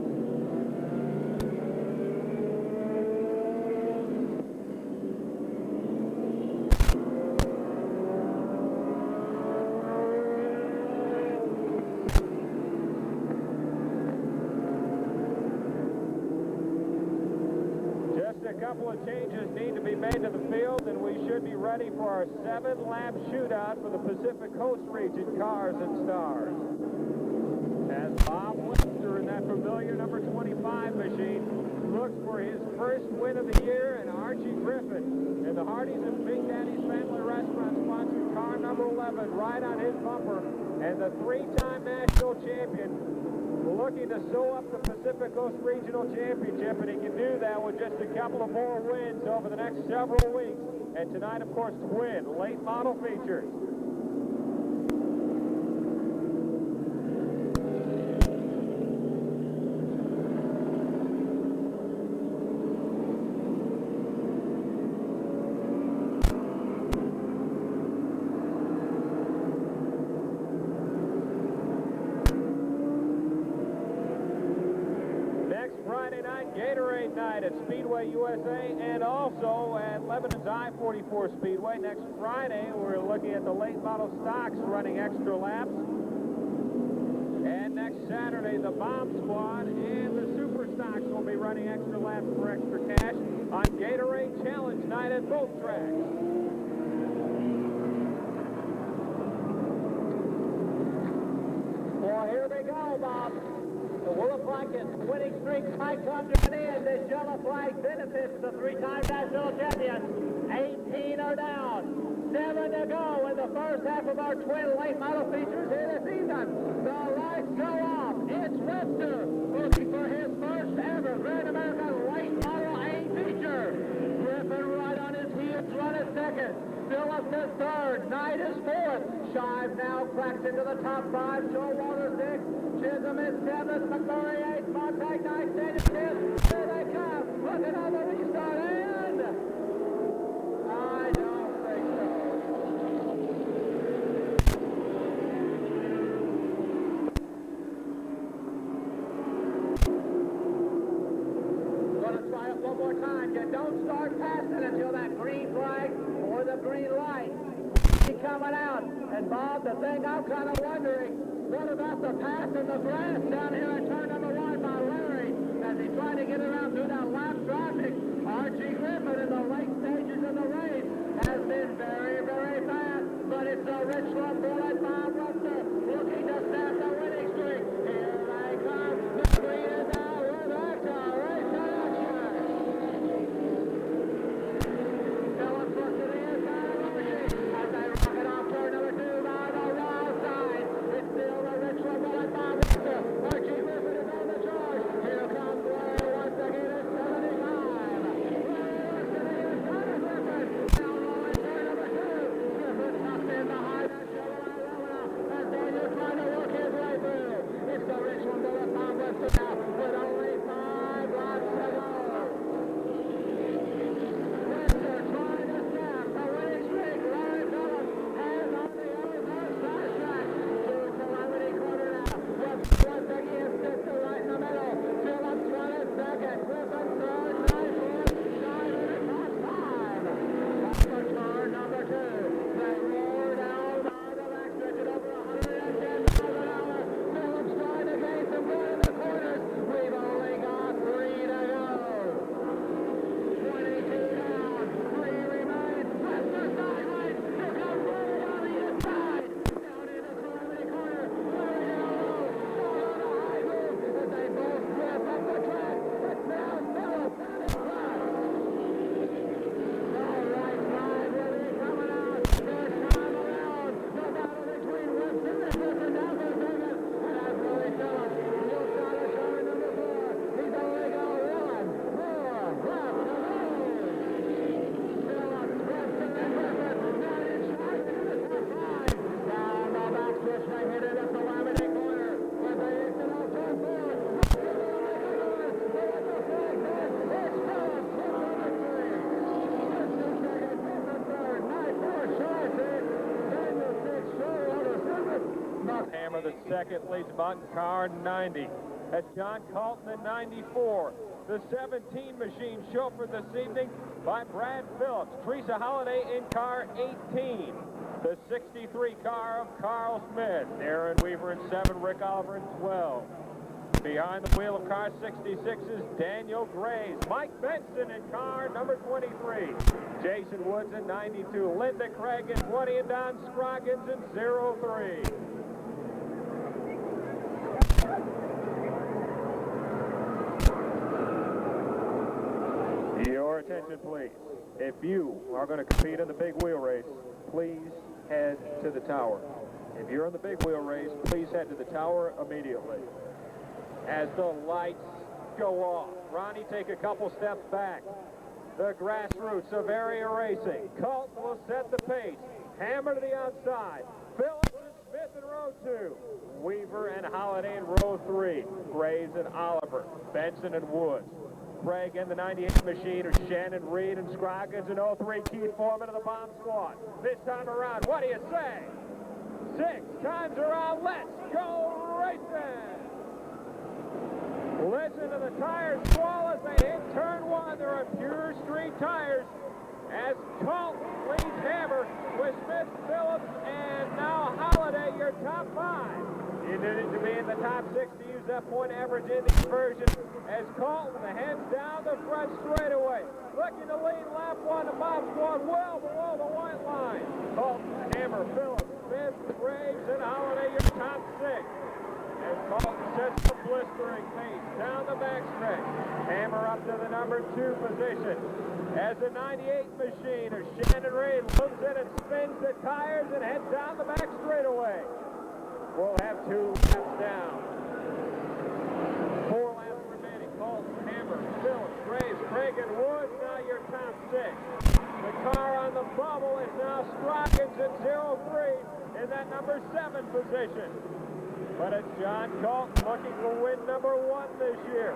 Speaker 1: A couple of changes need to be made to the field, and we should be ready for our 7-lap shootout for the Pacific Coast region cars and stars. As Bob Webster in that familiar number 25 machine looks for his first win of the year, and Archie Griffin and the Hardys of Big Daddy's Family Restaurant sponsored car number 11 right on his bumper, and the 3-time national champion looking to sew up the Pacific Coast Regional Championship, and he can do that with just a couple of more wins over the next several weeks. And tonight, of course, twin late model features. Friday night, Gatorade night at Speedway USA, and also at Lebanon's I-44 Speedway. Next Friday, we're looking at the late model stocks running extra laps. And next Saturday, the Bomb Squad and the Super Stocks will be running extra laps for extra cash on Gatorade Challenge night at both tracks.
Speaker 2: Well, here we go, Bob. The World Blankets winning streak might come to an end. This yellow flag benefits the 3-time national champion. 18 are down. 7 to go in the first half of our twin late model features here this evening. The lights go off. It's Webster looking for his first ever Grand American late model A feature. Griffin right on his heels, running second. Phillips is third. Knight is fourth. Shive now cracks into the top 5. Showalter 6. Chisholm is 7th, McMurray 8th, Montag 9th, Davis 10th. Here they come, looking on the restart, and I don't think so. Gonna try it one more time. You don't start passing until that green flag or the green light be coming out. And Bob, the thing I'm kind of wondering, what about the pass in the grass down here at turn number 1 by Larry as he tried to get around through that lap traffic? Archie Griffin in the late stages of the race has been very, very fast, but it's a Richland bullet by Webster looking to snap the winning streak. Here they come. The green is out. We're back to race action. Phillips looks to the inside of Archie as they rocket off turn number 2 by the wild side. It's still the Richland bullet by Webster. Archie Griffin is on the charge. Here comes Larry once again at 75. Larry to the inside of Griffin. Now rolling turn number 2. Griffin tucked in behind that Chevrolet Lebanon as Daniel trying to work his way through. It's the
Speaker 1: second leads him out in car 90. That's John Colton in 94. The 17 machine chauffeured this evening by Brad Phillips. Teresa Holliday in car 18. The 63 car of Carl Smith. Aaron Weaver in 7, Rick Oliver in 12. Behind the wheel of car 66 is Daniel Graves. Mike Benson in car number 23. Jason Woods in 92. Linda Craig in 20 and Don Scroggins in 03. Your attention, please. If you are going to compete in the big wheel race, please head to the tower. If you're in the big wheel race, please head to the tower immediately. As the lights go off, Ronnie, take a couple steps back. The grassroots of area racing. Colton will set the pace. Hammer to the outside. Phillips and Smith in row 2. Weaver and Holliday in row 3. Graves and Oliver. Benson and Woods. Craig in the 98 machine are Shannon Reed and Scroggins in 03. Keith Foreman of the bomb squad. This time around, what do you say? 6 times around, let's go racing! Listen to the tires squall as they hit turn 1. They're on pure street tires as Colton leads Hammer with Smith, Phillips, and now Holliday, your top 5. You need to be in the top 6 to use that point average in the conversion as Colton heads down the front straightaway. Looking to lead lap 1, the bomb squad well below the white line. Colton, Hammer, Phillips, Smith, Graves, and Holliday, your top 6. As Colton sets the blistering pace down the backstretch. Hammer up to the number 2 position. As the 98 machine of Shannon Reed looks in and spins the tires and heads down the back straightaway. We'll have 2 laps down. 4 laps remaining. Colton, Hammer, Phillips, Graves, Craig, and Woods, now your top 6. The car on the bubble is now Scroggins at 03 in that number 7 position. But it's John Colton looking for win number 1 this year.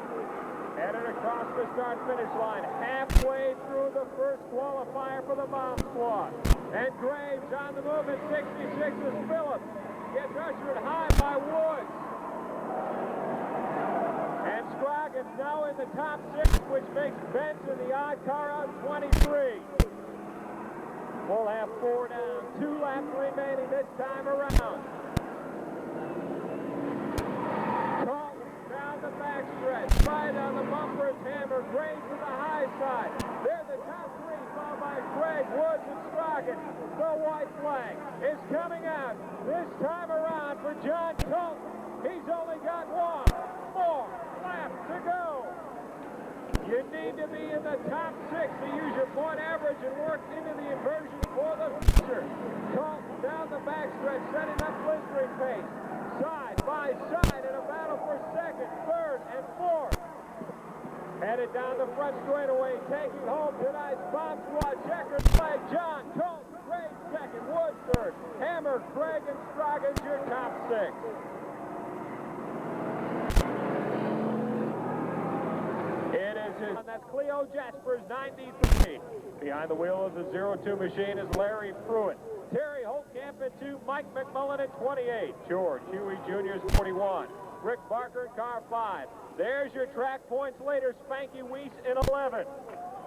Speaker 1: Headed across the start-finish line, halfway through the first qualifier for the bomb squad. And Graves on the move at 66 is Phillips. Gets ushered high by Woods. And Scroggins now in the top 6, which makes Benson the odd car on 23. We'll have 4 down, 2 laps remaining this time around. The backstretch, right on the bumper is Hammer, Graves to the high side. They're the top 3, followed by Craig, Woods, and Scroggins. The white flag is coming out this time around for John Colton. He's only got 1 more lap to go. You need to be in the top 6 to use your point average and work into the inversion for the future. Colton down the backstretch, setting up blistering pace. Side by side in a battle for 2nd, 3rd, and 4th. Headed down the front straightaway, taking home tonight's bomb squad checkered flag. John Colton, Graves 2nd, Woods 3rd, Hammer, Craig, and Scroggins your top 6. It is his, that's Cleo Jaspers, 93. Behind the wheel of the 02 machine is Larry Pruitt. Terry Holtkamp at 2, Mike McMullen at 28. George Huey Jr. is 41. Rick Barker in car 5. There's your track points later, Spanky Weiss in 11.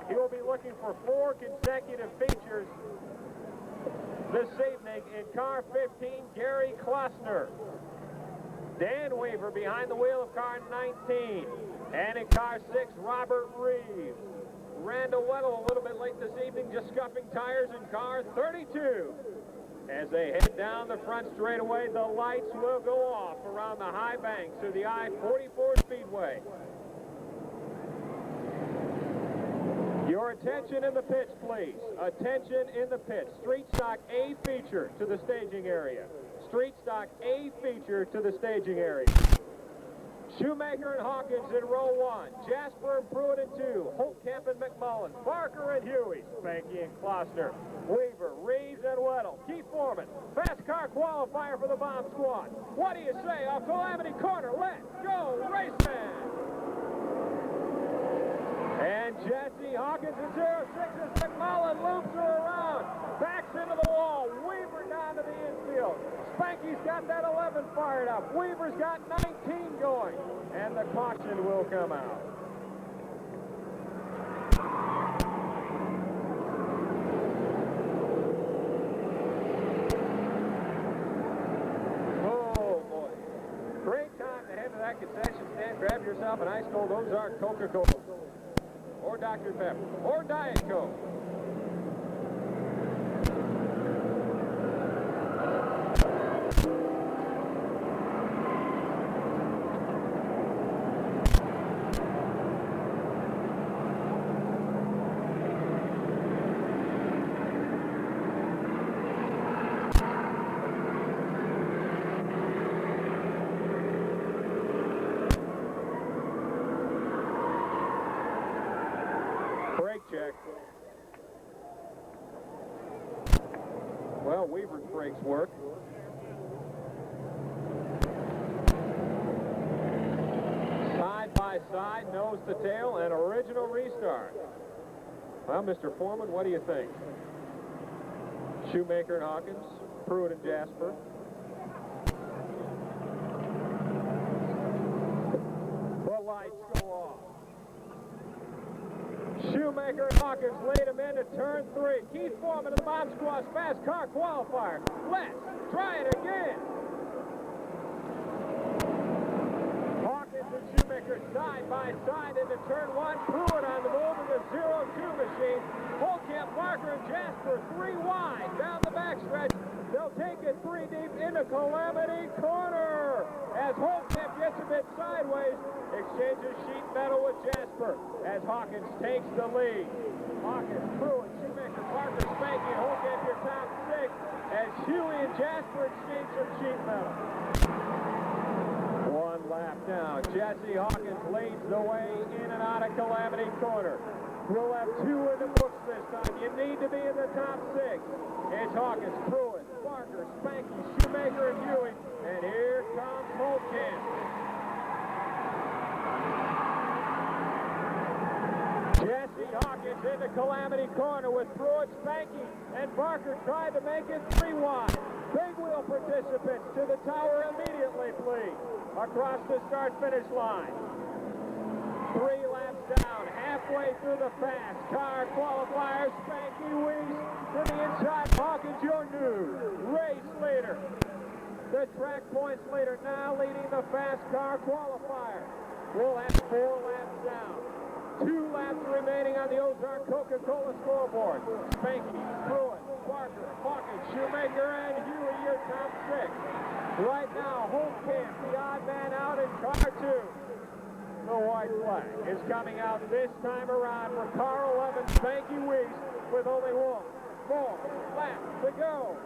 Speaker 1: He will be looking for 4 consecutive features this evening in car 15, Gary Klossner. Dan Weaver behind the wheel of car 19. And in car 6, Robert Reeves. Randall Weddle a little bit late this evening, just scuffing tires in car 32. As they head down the front straightaway, the lights will go off around the high banks of the I-44 Speedway. Your attention in the pits, please. Attention in the pits. Street stock A feature to the staging area. Street stock A feature to the staging area. Shoemaker and Hawkins in row 1. Jasper and Pruitt in 2. Holtkamp and McMullen. Barker and Huey. Spanky and Klossner. Weaver, Reeves, and Weddle. Keith Foreman. Fast car qualifier for the bomb squad. What do you say off Calamity Corner? Let's go racing! And Jesse Hawkins in 06 as McMullen loops her around. Backs into the wall. Weaver down to the infield. Spanky's got that 11 fired up. Weaver's got 19 going. And the caution will come out. Oh, boy. Great time to head to that concession stand. Grab yourself an ice cold Ozark Coca-Cola. Or Dr. Pepper. Or Diet Coke. Check. Well, Weaver's brakes work. Side by side, nose to tail, an original restart. Well, Mr. Foreman, what do you think? Shoemaker and Hawkins, Pruitt and Jasper. The lights go off. Shoemaker and Hawkins laid him into turn 3. Keith Foreman of the Bomb Squad's fast car qualifier. Let's try it again. Hawkins and Shoemaker side by side into turn 1. Pruitt on the move in the 0-2 machine. Holtkamp, Barker, and Jasper 3 wide down the backstretch. They'll take it 3 deep into Calamity Corner as Holtkamp gets a bit sideways. Exchanges sheet metal with Jasper as Hawkins takes the lead. Hawkins, Pruitt, Shoemaker, Barker, Spanky, and Holtkamp your top 6 as Huey and Jasper exchange some sheet metal. 1 lap down. Jesse Hawkins leads the way in and out of Calamity Corner. We'll have 2 in the books this time. You need to be in the top 6. It's Hawkins, Pruitt, Barker, Spanky, Shoemaker, and Huey. And here comes Holtkamp. Jesse Hawkins into Calamity Corner with Pruitt, Spanky, and Barker tried to make it 3 wide. Big wheel participants to the tower immediately, please. Across the start-finish line. 3 laps down, halfway through the fast car qualifier. Spanky Weiss to the inside. Hawkins, your new race leader. The track points leader now leading the fast car qualifier. We'll have 4 laps down. 2 laps remaining on the Ozark Coca-Cola scoreboard. Spanky, Pruitt, Barker, Hawkins, Shoemaker, and Huey, your top 6. Right now, Holtkamp, the odd man out in car 2. The white flag is coming out this time around for car 11, Spanky Weiss, with only 1 more lap to go.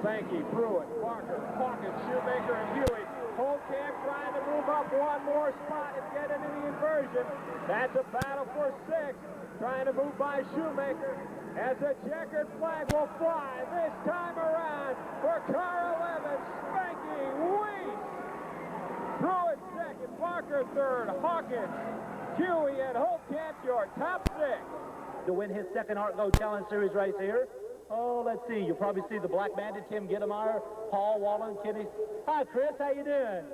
Speaker 1: Spanky, Pruitt, Barker, Hawkins, Shoemaker, and Huey. Holtkamp trying to move up 1 more spot and get into the inversion. That's a battle for 6. Trying to move by Shoemaker as a checkered flag will fly this time around for car 11, Spanky Weiss. Pruitt second, Barker third, Hawkins, Huey, and Holtkamp your top 6.
Speaker 2: To win his second ArtGo Challenge Series race here. Oh, let's see. You'll probably see the Black Bandit, Tim Gittemeyer, Paul Wallen, Kenny. Hi, Chris. How you doing?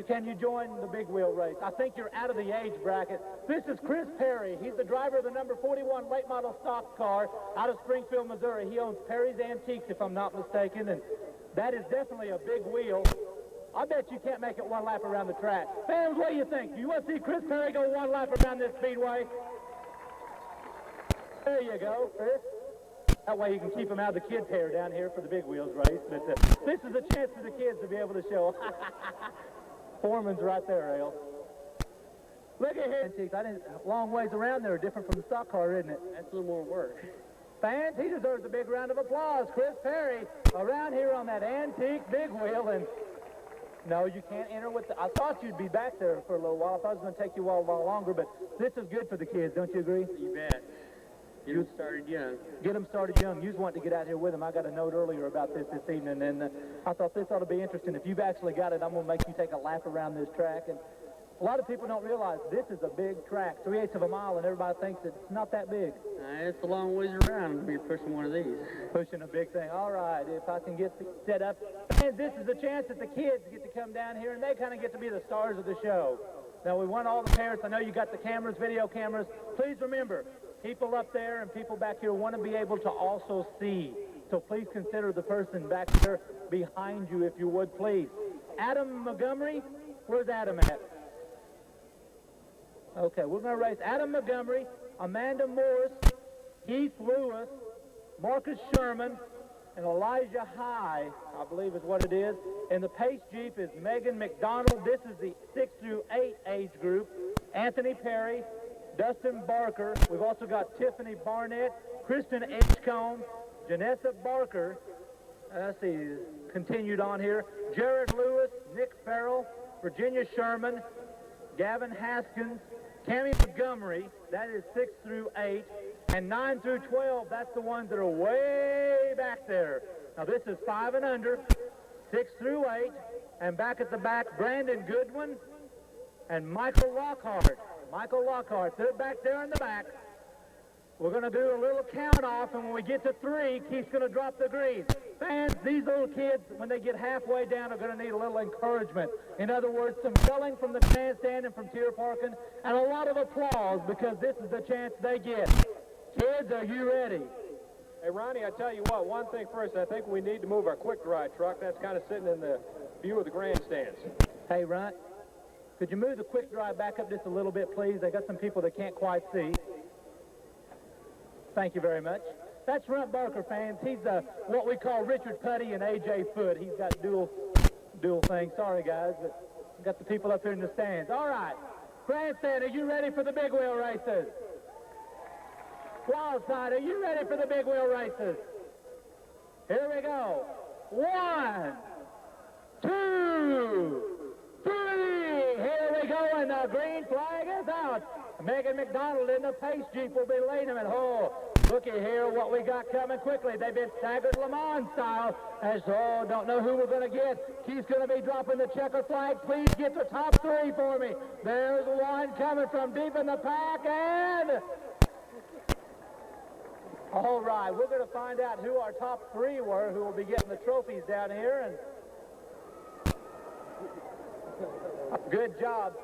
Speaker 2: Can you join the big wheel race? I think you're out of the age bracket. This is Chris Perry. He's the driver of the number 41 late model stock car out of Springfield, Missouri. He owns Perry's Antiques, if I'm not mistaken, and that is definitely a big wheel. I bet you can't make it 1 lap around the track. Fans, what do you think? Do you want to see Chris Perry go 1 lap around this speedway? There you go, Chris. That way you can keep them out of the kids' hair down here for the big wheels race. But this is a chance for the kids to be able to show. Foreman's right there, Ale. Look at here. Antiques. Long ways around there, different from the stock car, isn't it? That's a little more work. Fans, he deserves a big round of applause. Chris Perry around here on that antique big wheel. And no, you can't enter with I thought you'd be back there for a little while. I thought it was going to take you a while longer, but this is good for the kids. Don't you agree?
Speaker 4: You bet. Get them started young.
Speaker 2: Get them started young. You just want to get out here with them. I got a note earlier about this evening, and I thought this ought to be interesting. If you've actually got it, I'm going to make you take a lap around this track. And A lot of people don't realize this is a big track, 3/8 of a mile, and everybody thinks it's not that big.
Speaker 5: It's a long ways around when you're pushing one of these.
Speaker 2: Pushing a big thing. All right, if I can get set up. And this is the chance that the kids get to come down here, and they kind of get to be the stars of the show. Now, we want all the parents. I know you got the cameras, video cameras. Please remember, people up there and people back here want to be able to also see. So please consider the person back there behind you, if you would, please. Adam Montgomery, where's Adam at? Okay, we're going to race Adam Montgomery, Amanda Morris, Heath Lewis, Marcus Sherman, and Elijah High, I believe is what it is. And the pace Jeep is Megan McDonald. This is the 6 through 8 age group. Anthony Perry, Dustin Barker. We've also got Tiffany Barnett, Kristen Edgecombe, Janessa Barker. Let's see, continued on here. Jared Lewis, Nick Farrell, Virginia Sherman, Gavin Haskins, Cammie Montgomery, that is 6 through 8, and 9 through 12, that's the ones that are way back there. Now this is 5 and under, 6 through 8, and back at the back, Brandon Goodwin and Michael Lockhart. Michael Lockhart, they're back there in the back. We're going to do a little count off, and when we get to 3, Keith's going to drop the grease. Fans, these little kids, when they get halfway down, are going to need a little encouragement. In other words, some yelling from the grandstand and from tier parking, and a lot of applause, because this is the chance they get. Kids, are you ready?
Speaker 1: Hey, Ronnie, I tell you what, one thing first, I think we need to move our quick dry truck. That's kind of sitting in the view of the grandstands.
Speaker 2: Hey, Ron, could you move the quick dry back up just a little bit, please? They got some people that can't quite see. Thank you very much. That's Runt Barker, fans. He's what we call Richard Putty and A.J. Foot. He's got dual things. Sorry, guys, but got the people up here in the stands. All right. Grandstand, are you ready for the big wheel races? Wildside, are you ready for the big wheel races? Here we go. 1, 2, 3. Here we go, and the green flag is out. Megan McDonald in the pace Jeep will be leading them. Oh, looky here what we got coming quickly. They've been staggered Le Mans style. As don't know who we're going to get. He's going to be dropping the checker flag. Please get the top 3 for me. There's one coming from deep in the pack, and all right, we're going to find out who our top 3 were, who will be getting the trophies down here. And good job.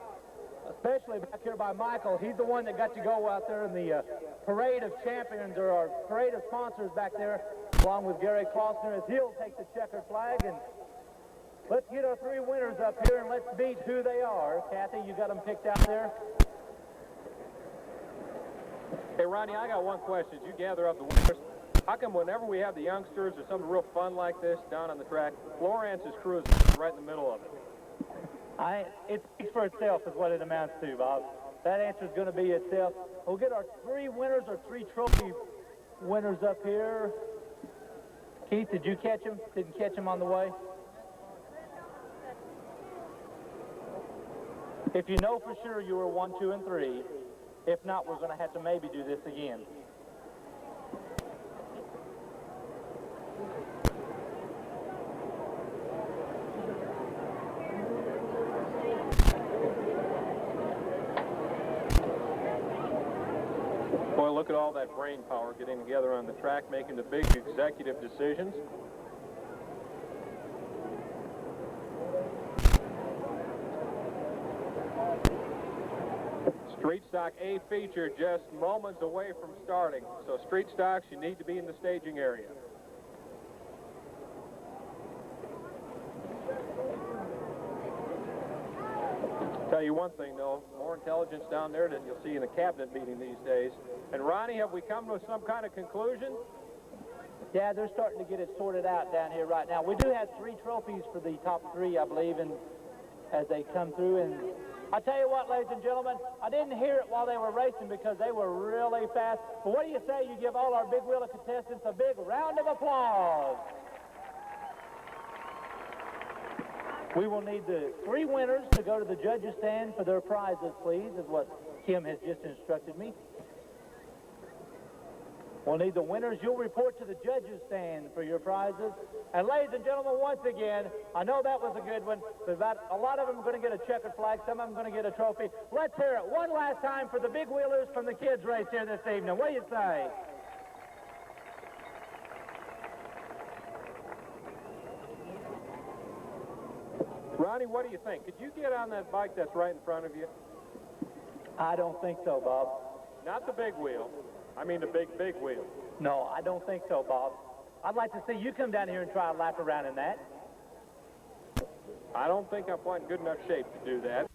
Speaker 2: Especially back here by Michael. He's the one that got to go out there in the parade of champions, or our parade of sponsors back there, along with Gary Klossner, as he'll take the checkered flag. And let's get our 3 winners up here, and let's beat who they are. Kathy, you got them picked out there?
Speaker 1: Hey, Ronnie, I got one question. You gather up the winners. How come whenever we have the youngsters or something real fun like this down on the track, Florence's crew is right in the middle of it?
Speaker 2: It speaks for itself is what it amounts to, Bob. That answer is going to be itself. We'll get our 3 winners, or 3 trophy winners up here. Keith, did you catch him? Didn't catch him on the way? If you know for sure you were 1, 2, and 3. If not, we're going to have to maybe do this again.
Speaker 1: Boy, look at all that brain power getting together on the track, making the big executive decisions. Street Stock A feature just moments away from starting. So Street Stocks, you need to be in the staging area. Tell you one thing, though, more intelligence down there than you'll see in a cabinet meeting these days. And Ronnie, have we come to some kind of conclusion?
Speaker 2: Yeah, they're starting to get it sorted out down here right now. We do have 3 trophies for the top 3, I believe, and as they come through. And I tell you what, ladies and gentlemen, I didn't hear it while they were racing because they were really fast. But what do you say you give all our big wheeler contestants a big round of applause? We will need the 3 winners to go to the judges' stand for their prizes, please, is what Kim has just instructed me. We'll need the winners. You'll report to the judges' stand for your prizes. And ladies and gentlemen, once again, I know that was a good one, but a lot of them are going to get a checkered flag. Some of them are going to get a trophy. Let's hear it one last time for the big wheelers from the kids' race here this evening. What do you say?
Speaker 1: Ronnie, what do you think? Could you get on that bike that's right in front of you?
Speaker 2: I don't think so, Bob.
Speaker 1: Not the big wheel. I mean the big wheel.
Speaker 2: No, I don't think so, Bob. I'd like to see you come down here and try a lap around in that.
Speaker 1: I don't think I'm quite in good enough shape to do that.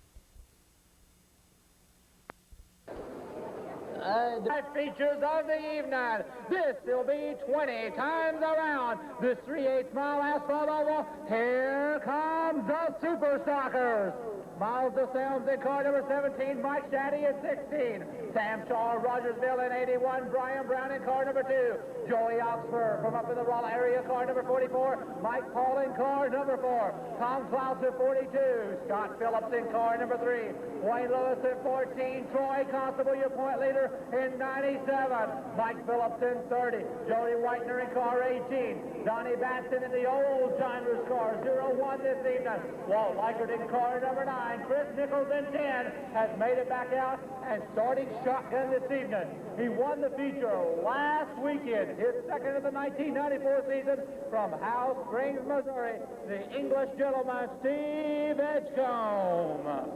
Speaker 2: The features of the evening. This will be 20 times around this 3/8 mile asphalt oval. Here comes the Super Stalkers. Miles DeSalms in car number 17, Mike Shaddy in 16, Sam Shaw, Rogersville in 81, Brian Brown in car number 2, Joey Oxford from up in the Rolla area, car number 44, Mike Paul in car number 4, Tom Klaus in 42, Scott Phillips in car number 3, Wayne Lewis in 14, Troy Constable, your point leader, in 97, Mike Phillips in 30, Jody Whitener in car 18, Donnie Batson in the old Timers car 01 this evening, Walt Likert in car number 9, Chris Nichols in 10 has made it back out and starting shotgun this evening. He won the feature last weekend, his second of the 1994 season from Howe Springs, Missouri, the English gentleman, Steve Edgecombe.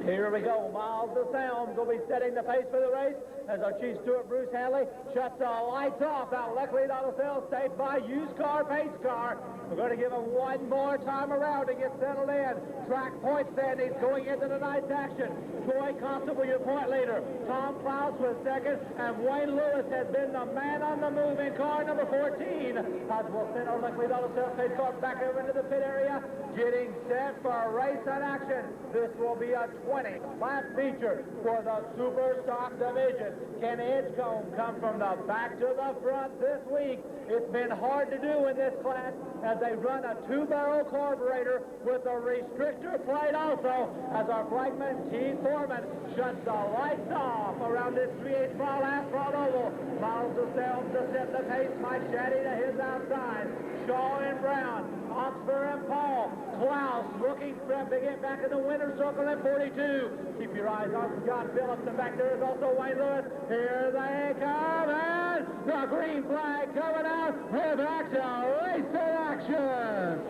Speaker 2: Here we go. Miles DeSalms will be setting the pace for the race as our Chief Steward, Bruce Hanley, shuts the lights off out Leckley Autosales State by used car, pace car. We're going to give him one more time around to get settled in. Track point standings going into tonight's action. Troy Constable, your point leader. Tom Klaus was second, and Wayne Lewis has been the man on the move in car number 14. As we'll send our Leckley Autosales State car back over into the pit area, getting set for a race in action. This will be a 20-lap feature for the Super Stock Division. Can Edgecombe come from the back to the front this week? It's been hard to do in this class as they run a 2-barrel carburetor with a restrictor plate also as our flagman Keith Foreman shuts the lights off around this 3/8 mile asphalt oval. Miles DeSalms to set the pace. Mike Shaddy to his outside. Shaw and Brown, Oxford and Paul. Klaus looking to get back in the winner's circle at 42. Keep your eyes on Scott Phillips, and back there is also Wayne Lewis. Here they come, and the green flag coming out. We're back to race in action.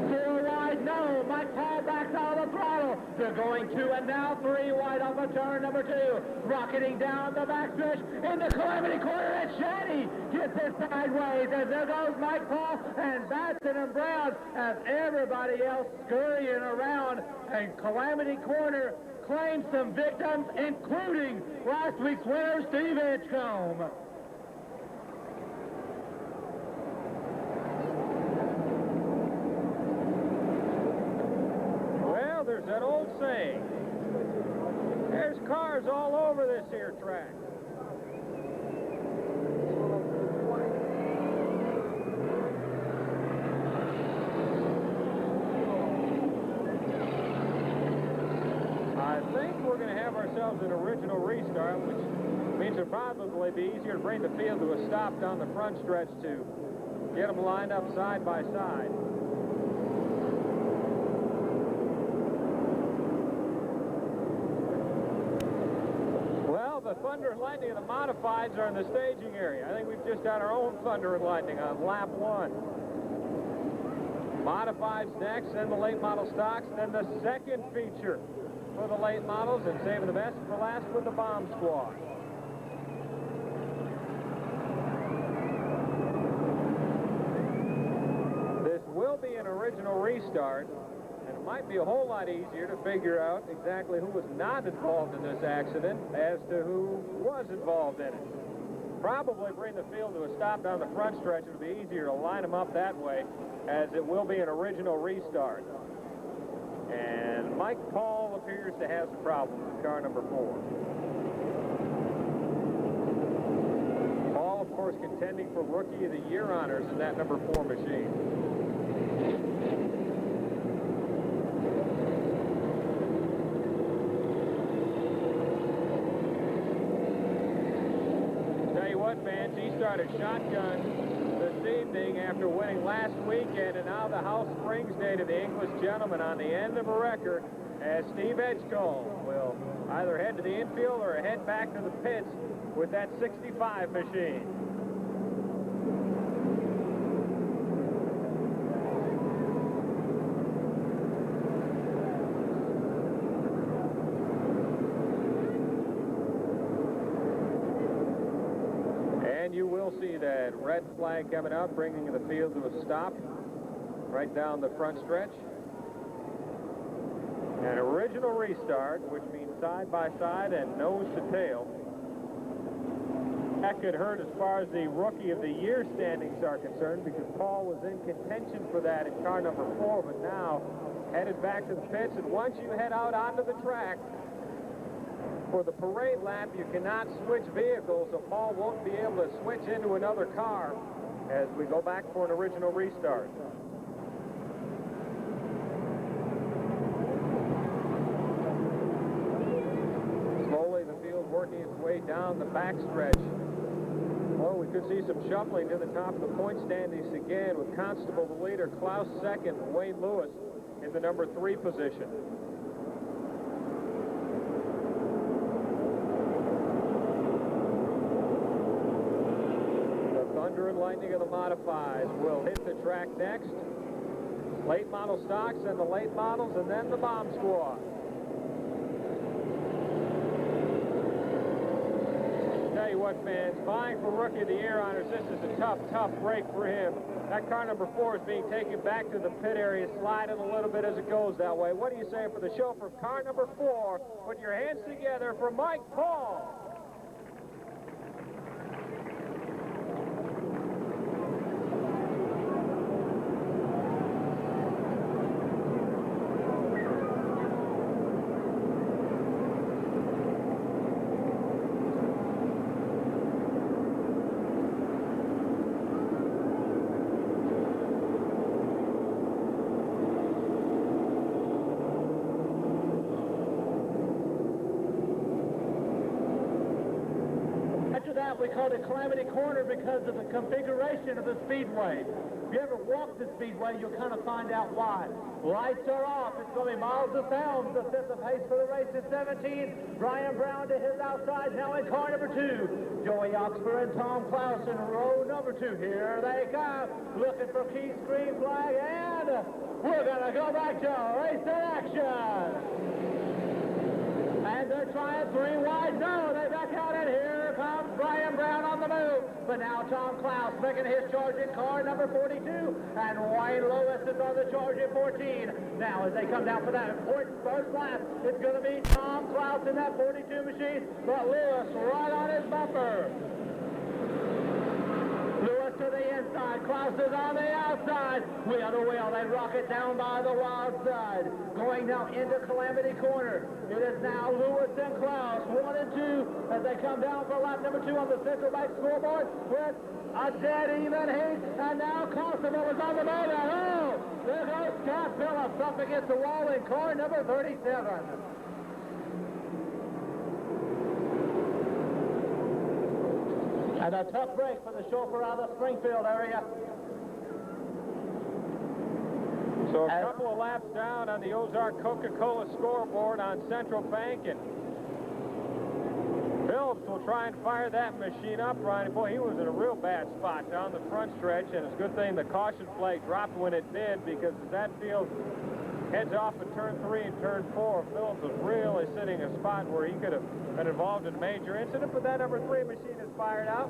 Speaker 2: Four wide, no. Mike Paul backs out of the throttle. They're going 2 and now 3 wide off of turn number 2. Rocketing down the backstretch in the Calamity Corner, and Shaddy gets it sideways. And there goes Mike Paul and Batson and Brown as everybody else scurrying around. And Calamity Corner claims some victims, including last week's winner, Steve Edgecombe.
Speaker 1: Well, there's that old saying. There's cars all over this here track. I think we're going to have ourselves an original restart, which means it'll probably be easier to bring the field to a stop down the front stretch to get them lined up side by side. Well, the thunder and lightning of the Modifieds are in the staging area. I think we've just had our own thunder and lightning on lap 1. Modifieds next, then the late model stocks, then the second feature for the late models, and saving the best for last with the bomb squad. This will be an original restart, and it might be a whole lot easier to figure out exactly who was not involved in this accident as to who was involved in it. Probably bring the field to a stop down the front stretch. It'll be easier to line them up that way, as it will be an original restart. And Mike Paul appears to have some problems with car number 4. Paul, of course, contending for Rookie of the Year honors in that number 4 machine. he started shotgun this evening after winning last weekend, and now the House Springs Day to the English gentleman on the end of a record, as Steve Edgecombe will either head to the infield or head back to the pits with that 65 machine. And you will see that red flag coming up, bringing the field to a stop right down the front stretch. An original restart, which means side by side and nose to tail. That could hurt as far as the Rookie of the Year standings are concerned, because Paul was in contention for that in car number 4, but now headed back to the pits. And once you head out onto the track for the parade lap, you cannot switch vehicles, so Paul won't be able to switch into another car as we go back for an original restart. Slowly the field working its way down the backstretch. Oh, we could see some shuffling to the top of the point standings again, with Constable the leader, Klaus second, Wayne Lewis in the number 3 position. The Thunder and Lightning of the Modifieds will hit the track next. Late model stocks and the late models, and then the bomb squad. Tell you what, fans, vying for Rookie of the Year honors, this is a tough break for him. That car number 4 is being taken back to the pit area, sliding a little bit as it goes that way. What do you say for the chauffeur of car number 4? Put your hands together for Mike Paul.
Speaker 2: We call it Calamity Corner because of the configuration of the Speedway. If you ever walk the Speedway, you'll kind of find out why. Lights are off. It's going to be Miles of Helms that sets the pace for the race at 17. Brian Brown to his outside, now in car number 2. Joey Oxford and Tom Klaus in row number 2. Here they come, looking for Keith's green flag, and we're going to go back to race in action. And they're trying 3 wide. No, they back out, and here comes Brian Brown on the move. But now Tom Klaus making his charge in car number 42. And Wayne Lewis is on the charge at 14. Now as they come down for that important first lap, it's going to be Tom Klaus in that 42 machine. But Lewis right on his bumper. Lewis to the inside. Klaus is on the outside. Wheel to wheel. They rock it down by the wild side. Going now into Calamity Corner. It is now Lewis and Klaus, 1 and 2, as they come down for lap number 2 on the Central Bank scoreboard with a dead even heat. And now Constable is on the move. Oh, there goes Scott Phillips up against the wall in car number 37. And a tough break for the chauffeur out of the Springfield area.
Speaker 1: So a couple of laps down on the Ozark Coca-Cola scoreboard on Central Bank, and Phillips will try and fire that machine up, Ronnie. Boy, he was in a real bad spot down the front stretch, and it's a good thing the caution flag dropped when it did, because as that field heads off at turn 3 and turn 4, Phillips was really sitting in a spot where he could have been involved in a major incident, but that number 3 machine is fired out.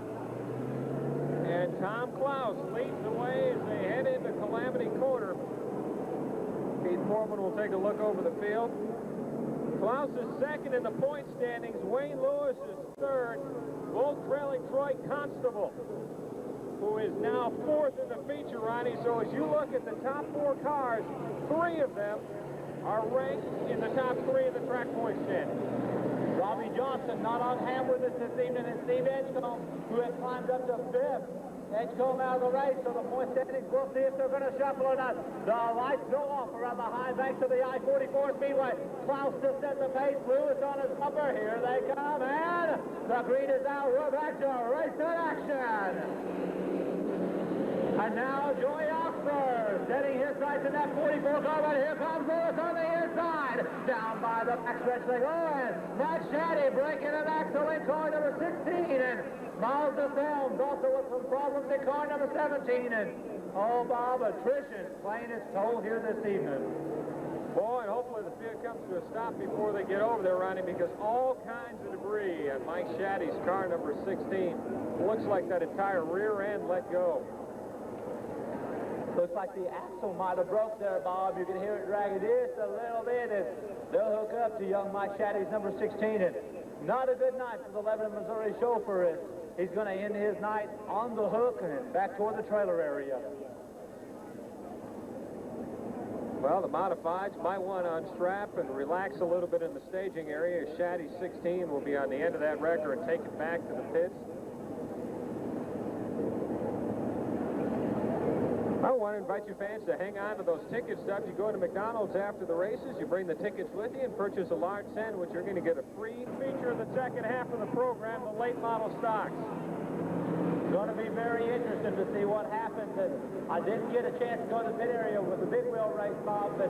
Speaker 1: And Tom Klaus leads the way as they head into Calamity Corner. Keith Foreman will take a look over the field. Klaus is second in the point standings. Wayne Lewis is third. Both trailing Troy Constable, who is now 4th in the feature, Ronnie. So as you look at the top 4 cars, 3 of them are ranked in the top 3 in the track point standings.
Speaker 2: Robbie Johnson not on hand with us this evening, and Steve Edgecombe, who had climbed up to 5th Edge going out of the race, so the point standings, we'll see if they're going to shuffle or not. The lights go off around the high banks of the I-44 Speedway. Klaus to set the pace. Lewis on his bumper. Here they come, and the green is out. We're back to race in action. And now Joey Oxford setting his sights in that 44 car, but here comes Lewis on the inside. Down by the backstretch they go, and Matt Shaddy breaking an axle in car number 16, and Miles DeFilms also with some problems in car number 17, and oh, Bob, attrition playing its toll here this evening.
Speaker 1: Boy, and hopefully the field comes to a stop before they get over there, Ronnie, because all kinds of debris on Mike Shaddy's car number 16. Looks like that entire rear end let go.
Speaker 2: Looks like the axle might have broke there, Bob. You can hear it dragging just a little bit, and they'll hook up to young Mike Shaddy's number 16. And not a good night for the Lebanon, Missouri chauffeur. He's going to end his night on the hook and back toward the trailer area.
Speaker 1: Well, the Modifieds might want to unstrap and relax a little bit in the staging area. Shaddy 16 will be on the end of that wrecker and take it back to the pits. I want to invite you fans to hang on to those ticket stubs. You go to McDonald's after the races, you bring the tickets with you and purchase a large sandwich. You're going to get a free feature in the second half of the program, the late model stocks.
Speaker 2: Going to be very interesting to see what happens. And I didn't get a chance to go to the pit area with the big wheel race, Bob, but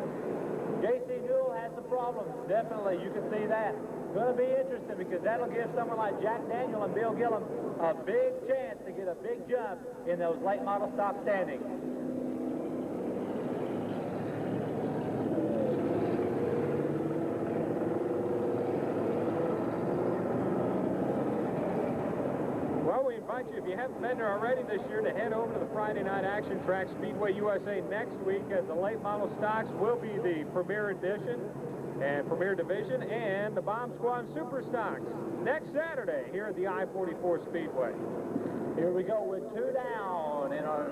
Speaker 2: J.C. Newell has some problems. Definitely, you can see that. Going to be interesting because that'll give someone like Jack Daniel and Bill Gillum a big chance to get a big jump in those late model stock standings.
Speaker 1: If you haven't been there already this year, to head over to the Friday night action track, Speedway USA, next week, as the late model stocks will be the premier edition and premier division, and the Bomb Squad Super Stocks next Saturday here at the I-44 Speedway.
Speaker 2: Here we go with 2 down in our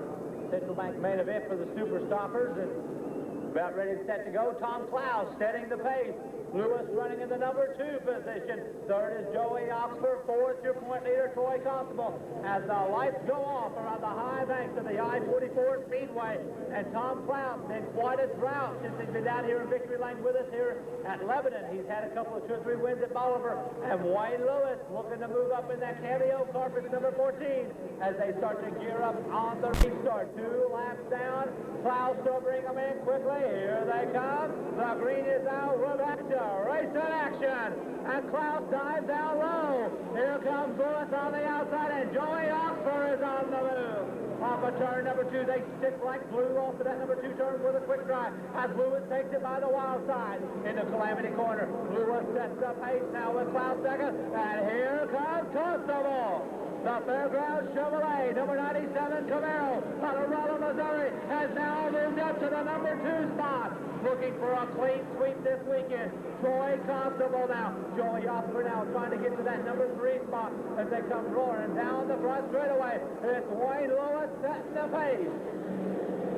Speaker 2: Central Bank main event for the Super Stoppers, and about ready to set to go. Tom Klaus setting the pace. Lewis running in the number 2 position. Third is Joey Oxford. Fourth, your point leader, Troy Constable. As the lights go off around the high banks of the I-44 Speedway. And Tom Klaus, been quite a drought since he's been down here in Victory Lane with us here at Lebanon. He's had a couple of 2 or 3 wins at Bolivar. And Wayne Lewis looking to move up in that cameo carpet number 14 as they start to gear up on the restart. 2 laps down. Klaus will bring them in quickly. Here they come. The green is out. We're back to race in action, and Klaus dives down low. Here comes Lewis on the outside, and Joey Oxford is on the move. Off of turn number 2, they stick like glue off of that number 2 turn with a quick drive as Lewis takes it by the wild side into Calamity Corner. Lewis sets the pace now with Klaus second, and here comes Constable. The Fairgrounds Chevrolet, number 97 Camaro, out of Rolla, Missouri, has now moved up to the number 2 spot. Looking for a clean sweep this weekend. Troy Constable now. Joey Oscar now trying to get to that number 3 spot as they come roaring down the front straightaway. It's Wayne Lewis setting the pace.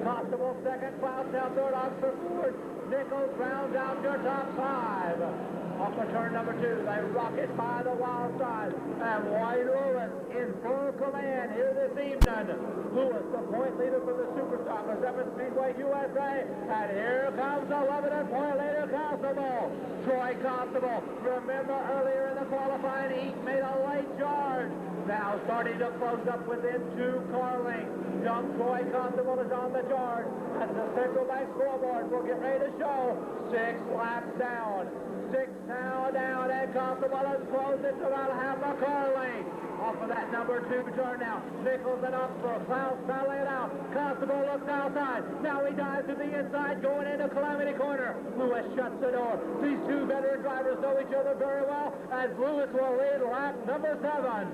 Speaker 2: Constable second, Klaus now third, Oxford fourth. Nichols rounds out your top 5. Off of turn number 2, they rocket by the wild side. And Wayne Lewis in full command here this evening. Lewis, the point leader for the Super Stoppers up at Speedway USA. And here comes the Lebanon point leader, Constable. Troy Constable. Remember earlier in the qualifying, he made a late charge. Now starting to close up within 2 car lengths. Young Troy Constable is on the charge. As the Central Bank scoreboard will get ready to show 6 laps down. 6 now down, and Constable has closed it to about half a car length. Off of that number 2 turn now. Nichols and Oxford. Klaus battling it out. Constable looks outside. Now he dives to the inside, going into Calamity Corner. Lewis shuts the door. These 2 veteran drivers know each other very well, as Lewis will lead lap number 7.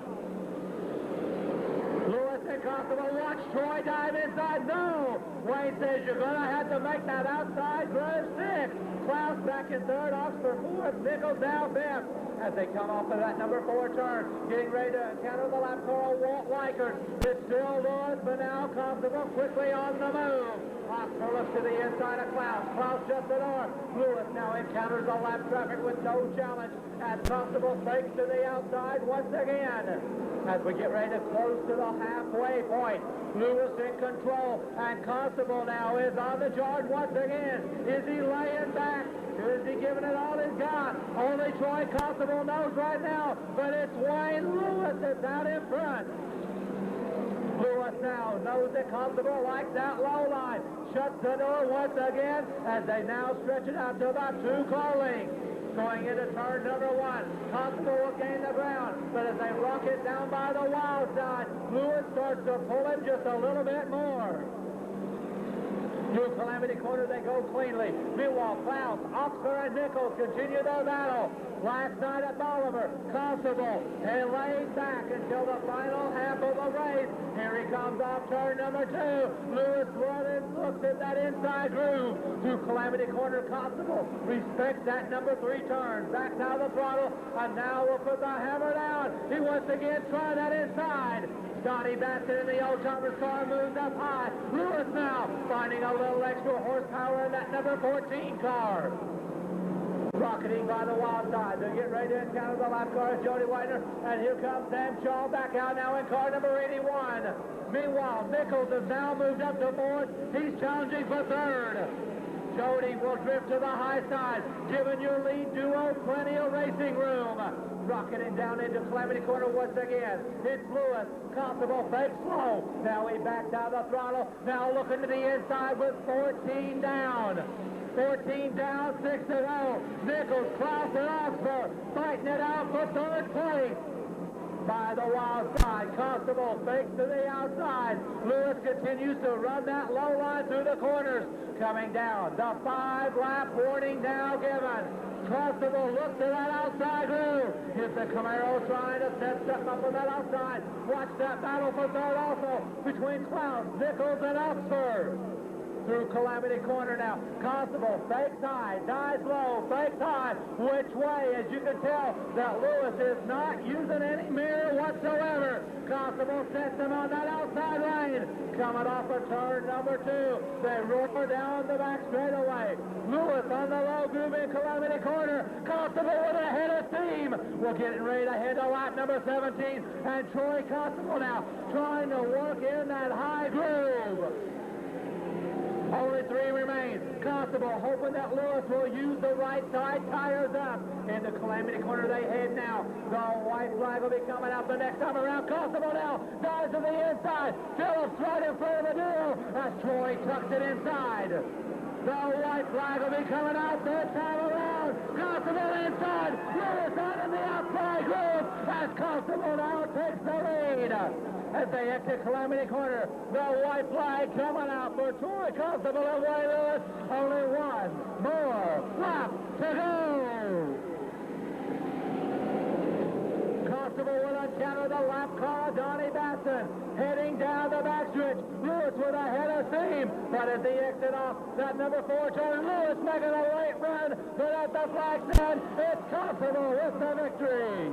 Speaker 2: Lewis and Constable watch Troy dive inside. No! Wayne says you're going to have to make that outside groove 6. Klaus back in 3rd, Oxford 4th, Nichols down 5th. As they come off of that number 4 turn, getting ready to encounter the lap car, Walt Likert. It's still Lewis, but now Constable quickly on the move. Phillips to the inside of Klaus. Klaus shuts it on. Lewis now encounters the lap traffic with no challenge. And Constable fakes to the outside once again. As we get ready to close to the halfway point, Lewis in control, and Constable now is on the charge once again. Is he laying back? Is he giving it all he's got? Only Troy Constable knows right now, but it's Wayne Lewis that's out in front. Lewis now knows that Constable likes that low line. Shuts the door once again as they now stretch it out to about 2-car lengths. Going into turn number 1, Constable will gain the ground, but as they rock it down by the wild side, Lewis starts to pull him just a little bit more. Through Calamity Corner, they go cleanly. Meanwhile, Klaus, Oxford, and Nichols continue their battle. Last night at Bolivar, Constable, they laid back until the final half of the race. Here he comes off turn number 2. Lewis running, looks at that inside groove. Through Calamity Corner, Constable respects that number 3 turn. Backs out of the throttle, and now will put the hammer down. He once again try that inside. Donnie Bassett in the old-timer's car moves up high. Lewis now finding a little extra horsepower in that number 14 car. Rocketing by the wild side. They're getting ready to encounter the lap car of Jody Whitener. And here comes Sam Shaw back out now in car number 81. Meanwhile, Nichols has now moved up to 4th. He's challenging for 3rd. Jody will drift to the high side, giving your lead duo plenty of racing room. Rocketing down into Calamity Corner once again. It's Lewis. Constable fakes slow. Now he backs out the throttle. Now looking to the inside with 14 down. 14 down, 6 to go. Nichols, Klaus, and Oxford fighting it out for 3rd place. By the wild side, Constable fakes to the outside. Lewis continues to run that low line through the corners. Coming down, the 5-lap warning now given. Constable looks to that outside groove. Is the Camaro trying to set something up on that outside? Watch that battle for 3rd also between Klaus, Nichols, and Oxford. Through Calamity Corner now. Constable fakes high, dives low, fakes high. Which way? As you can tell, that Lewis is not using any mirror whatsoever. Constable sets him on that outside lane. Coming off of turn number 2. They roar down the back straightaway. Lewis on the low groove in Calamity Corner. Constable with a head of steam. We're getting ready to head to lap number 17. And Troy Constable now trying to work in that high groove. Only 3 remain. Constable hoping that Lewis will use the right side tires up. In the Calamity Corner they head now. The white flag will be coming out the next time around. Constable now dives to the inside. Phillips right in front of the duel as Troy tucks it inside. The white flag will be coming out this time around. Constable inside. Lewis out in the outside groove as Constable now takes the lead. As they exit Calamity Corner, the white flag coming out for Troy Constable and Wayne Lewis. Only 1 more lap to go. Constable will encounter the lap car, Donnie Basson, heading down the backstretch. Lewis with a head of steam, but as he exit off that number 4 turn, Lewis making a late run, but at the flag stand, it's Constable with the victory.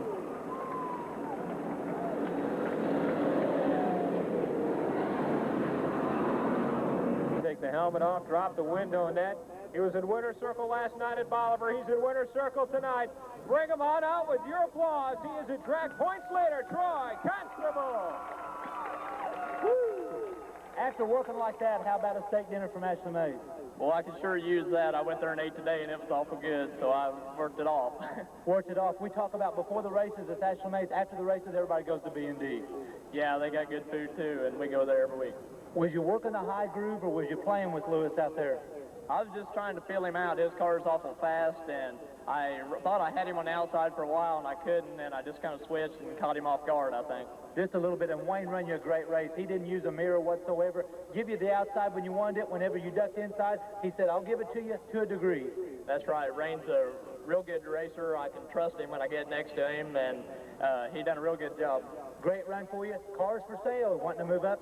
Speaker 1: Take the helmet off, drop the window net. He was in winner's circle last night at Bolivar. He's in winner's circle tonight. Bring him on out with your applause. He is at track points later. Troy Constable.
Speaker 2: Woo. After working like that, how about a steak dinner from Ashley Mays?
Speaker 4: Well, I can sure use that. I went there and ate today, and it was awful good, so I worked it off.
Speaker 2: Worked it off. We talk about before the races, it's Ashley Mays. After the races, everybody goes to B&D.
Speaker 4: Yeah, they got good food, too, and we go there every week.
Speaker 2: Was you working the high groove, or was you playing with Lewis out there?
Speaker 4: I was just trying to feel him out. His car's awful fast, and I thought I had him on the outside for a while, and I couldn't, and I just kind of switched and caught him off guard, I think.
Speaker 2: Just a little bit, and Wayne run you a great race. He didn't use a mirror whatsoever. Give you the outside when you wanted it. Whenever you ducked inside, he said, I'll give it to you to a degree.
Speaker 4: That's right. Rain's a real good racer. I can trust him when I get next to him, and he done a real good job.
Speaker 2: Great run for you. Cars for sale. Wanting to move up?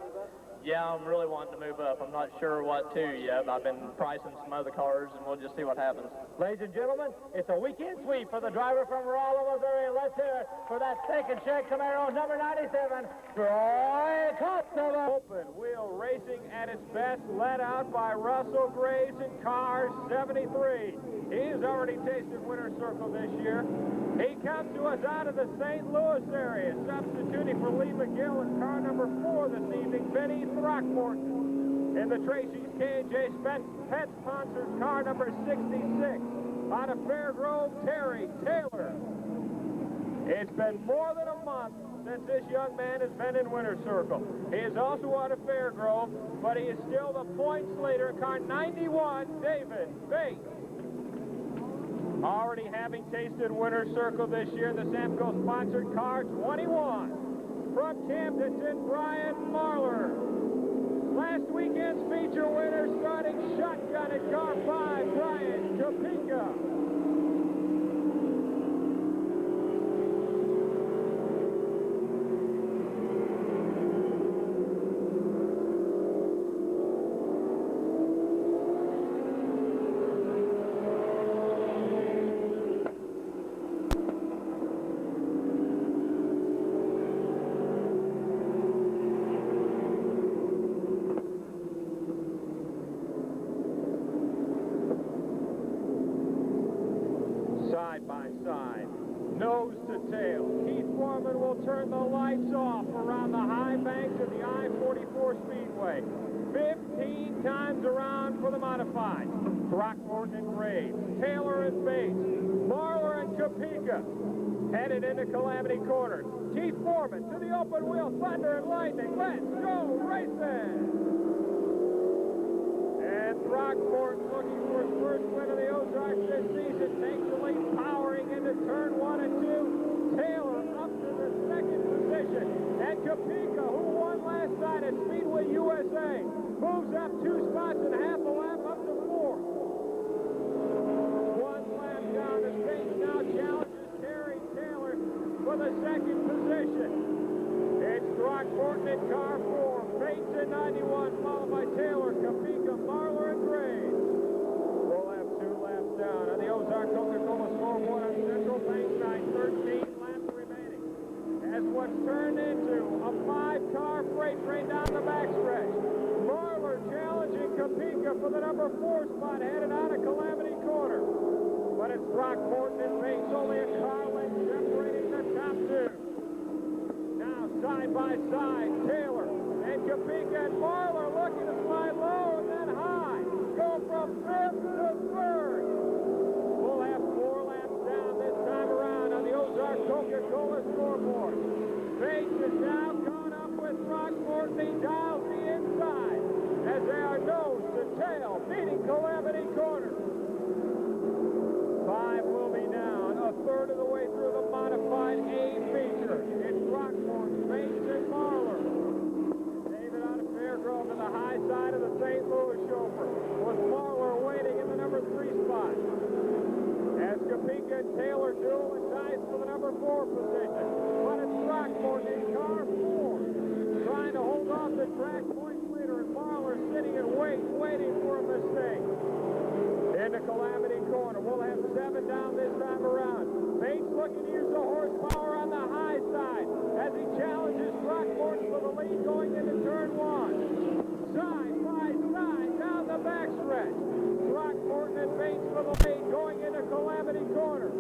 Speaker 4: Yeah, I'm really wanting to move up. I'm not sure what to yet. I've been pricing some other cars, and we'll just see what happens.
Speaker 2: Ladies and gentlemen, it's a weekend sweep for the driver from Raffle, Missouri. Let's hear it for that second check Camaro, number 97, Troy Costello.
Speaker 1: Open wheel racing at its best, led out by Russell Graves in car 73. He's already tasted winner's circle this year. He comes to us out of the St. Louis area, substituting for Lee McGill in car number 4 this evening, Benny Throckmorton. In the Tracy's K&J Pet Sponsors car number 66, out of Fairgrove, Terry Taylor. It's been more than a month since this young man has been in winner's circle. He is also out of Fairgrove, but he is still the points leader in car 91, David Bates. Already having tasted winner's circle this year, the Samco sponsored car 21. From Camdenton, Brian Marler. Last weekend's feature winner starting shotgun at car 5, Brian Topeka. Side by side, nose to tail. Keith Foreman will turn the lights off around the high banks of the I-44 Speedway. 15 times around for the Modifieds. Throckmorton and Graves, Taylor and Bates, Marler and Topeka. Headed into Calamity Corner. Keith Foreman to the open wheel, thunder and lightning. Let's go racing! And Throckmorton, looking for his first win of the Ozarks this season, takes the lead, powering into turn 1 and 2. Taylor up to the second position. And Topeka, who won last night at Speedway USA, moves up 2 spots and half a lap up to 4th. 1 lap down, and Bates now challenges Terry Taylor for the second position. It's Throckmorton in car 4, Bates in 91, followed by Taylor, Topeka, Marler, and Graves. We'll have 2 laps down on the Ozark Coca-Cola scoreboard on Central Bank Night. 13 laps remaining. As what's turned into a 5-car freight train down the backstretch. Marler challenging Topeka for the number 4 spot, headed out of Calamity Corner. But it's Throckmorton and Bates, only a car length separating the top 2. Now side by side, Taylor and Topeka and Marler looking to fly low and then high. Go from 5th to 3rd. We'll have 4 laps down this time around on the Ozark Coca-Cola scoreboard. Bates is now caught up with Throckmorton. He dials the inside as they are nose to tail, beating Calamity Corner. 5 will be down, a third of the way through the modified A feature. It's Throckmorton, Bates, and Marler. David out of Fairgrove to the high side of the St. Louis chauffeur, with Marler waiting in the number 3 spot. As Topeka and Taylor duel and ties for the number 4 position. But it's Throckmorton in car 4, trying to hold off the track points leader, and Marler sitting and waiting for a mistake. Into Calamity Corner. We'll have 7 down this time around. Bates looking to use the horsepower on the high side as he challenges Throckmorton for the lead going into turn 1. Side by side down the backstretch. Throckmorton and Bates for the lead going into Calamity Corner.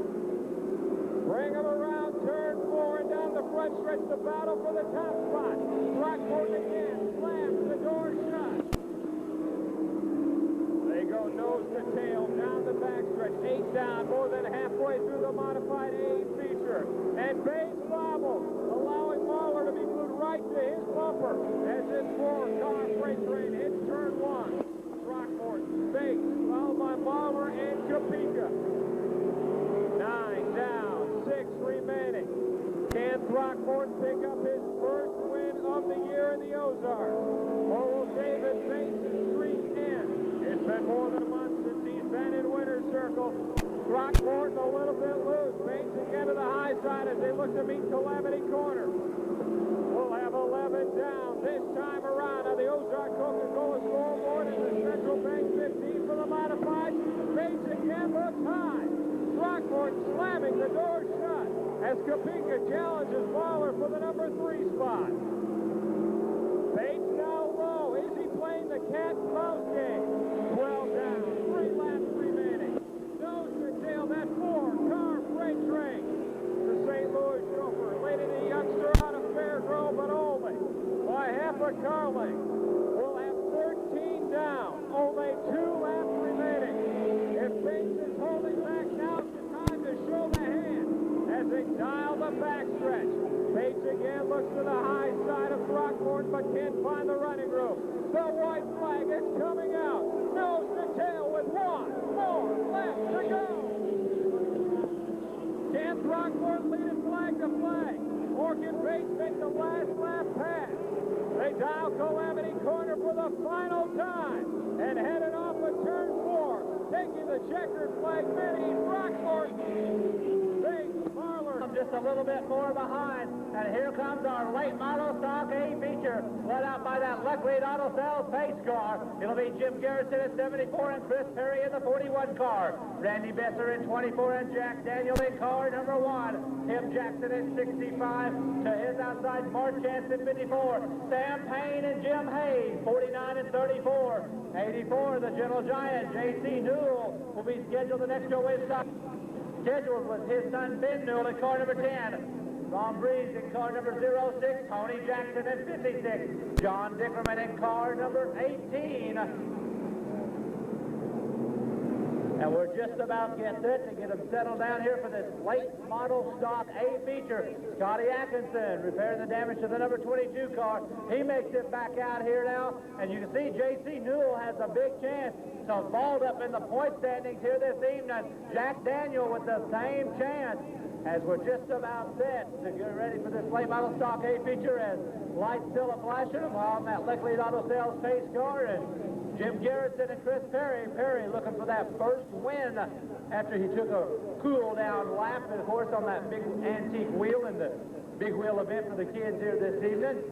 Speaker 1: Bring them around turn 4 and down the front stretch, the battle for the top spot. Throckmorton again slams the door shut. They go nose to tail down the backstretch, 8 down, more than halfway through the modified A feature. And Bates bobbles, allowing Marler to be glued right to his bumper as this 4-car freight train hits turn 1. Throckmorton, Bates, followed by Marler and Topeka. 9 down, 6 remaining. Can Throckmorton pick up his first win of the year in the Ozarks? Or will David Bates' streak end? It's been more than a month since he's been in winner's circle. Throckmorton a little bit loose. Bates again to the high side as they look to meet Calamity Corner. We'll have 11 down. down this time around on the Ozark Coca-Cola scoreboard in the Central Bank 15 for the Modifieds. Bates again looks high. Throckmorton slamming the door shut as Kapika challenges Waller for the number 3 spot. Bates now low. Is he playing the cat and mouse game? 12 down, 3 laps remaining. Nose to tail that 4-car freight train. The St. Louis chauffeur laid in a youngster out of Fairgrove, but only by half a car length. We'll have 13 down, only 2 laps remaining. If Bates is holding back, now's the time to show the hand as they dial the backstretch. Bates again looks to the high side of Throckmorton, but can't find the running room. The white flag is coming out. Nose to tail with 1 more lap to go. Can Throckmorton lead it flag to flag? Or can Bates make the last lap pass? They dial Calamity Corner for the final time and headed off of turn 4, taking the checkered flag mini. Throckmorton, Bates, Marler.
Speaker 2: Just a little bit more behind, and here comes our late model stock A feature, led out by that Lucklead Auto Sales pace car. It'll be Jim Garrison at 74 and Chris Perry in the 41 car. Randy Besser in 24 and Jack Daniel in car number 1. Tim Jackson in 65 to his outside. Mark Chance in 54. Sam Payne and Jim Hayes, 49 and 34. 84, the Gentle Giant, J.C. Newell, will be scheduled the next show with stock. Scheduled with his son Ben Newell in car number 10. Ron Breeze in car number 06. Tony Jackson in 56. John Dickerman in car number 18. And we're just about get set to get them settled down here for this late model stock A feature. Scotty Atkinson repairing the damage to the number 22 car. He makes it back out here now. And you can see J.C. Newell has a big chance to vault up in the point standings here this evening. Jack Daniel with the same chance as we're just about set to get ready for this late model stock A feature as lights still a flashing on that Lucklead Auto Sales pace car. And Jim Garrison and Chris Perry. Perry looking for that first win after he took a cool-down lap, and of course, on that big antique wheel in the big wheel event for the kids here this evening.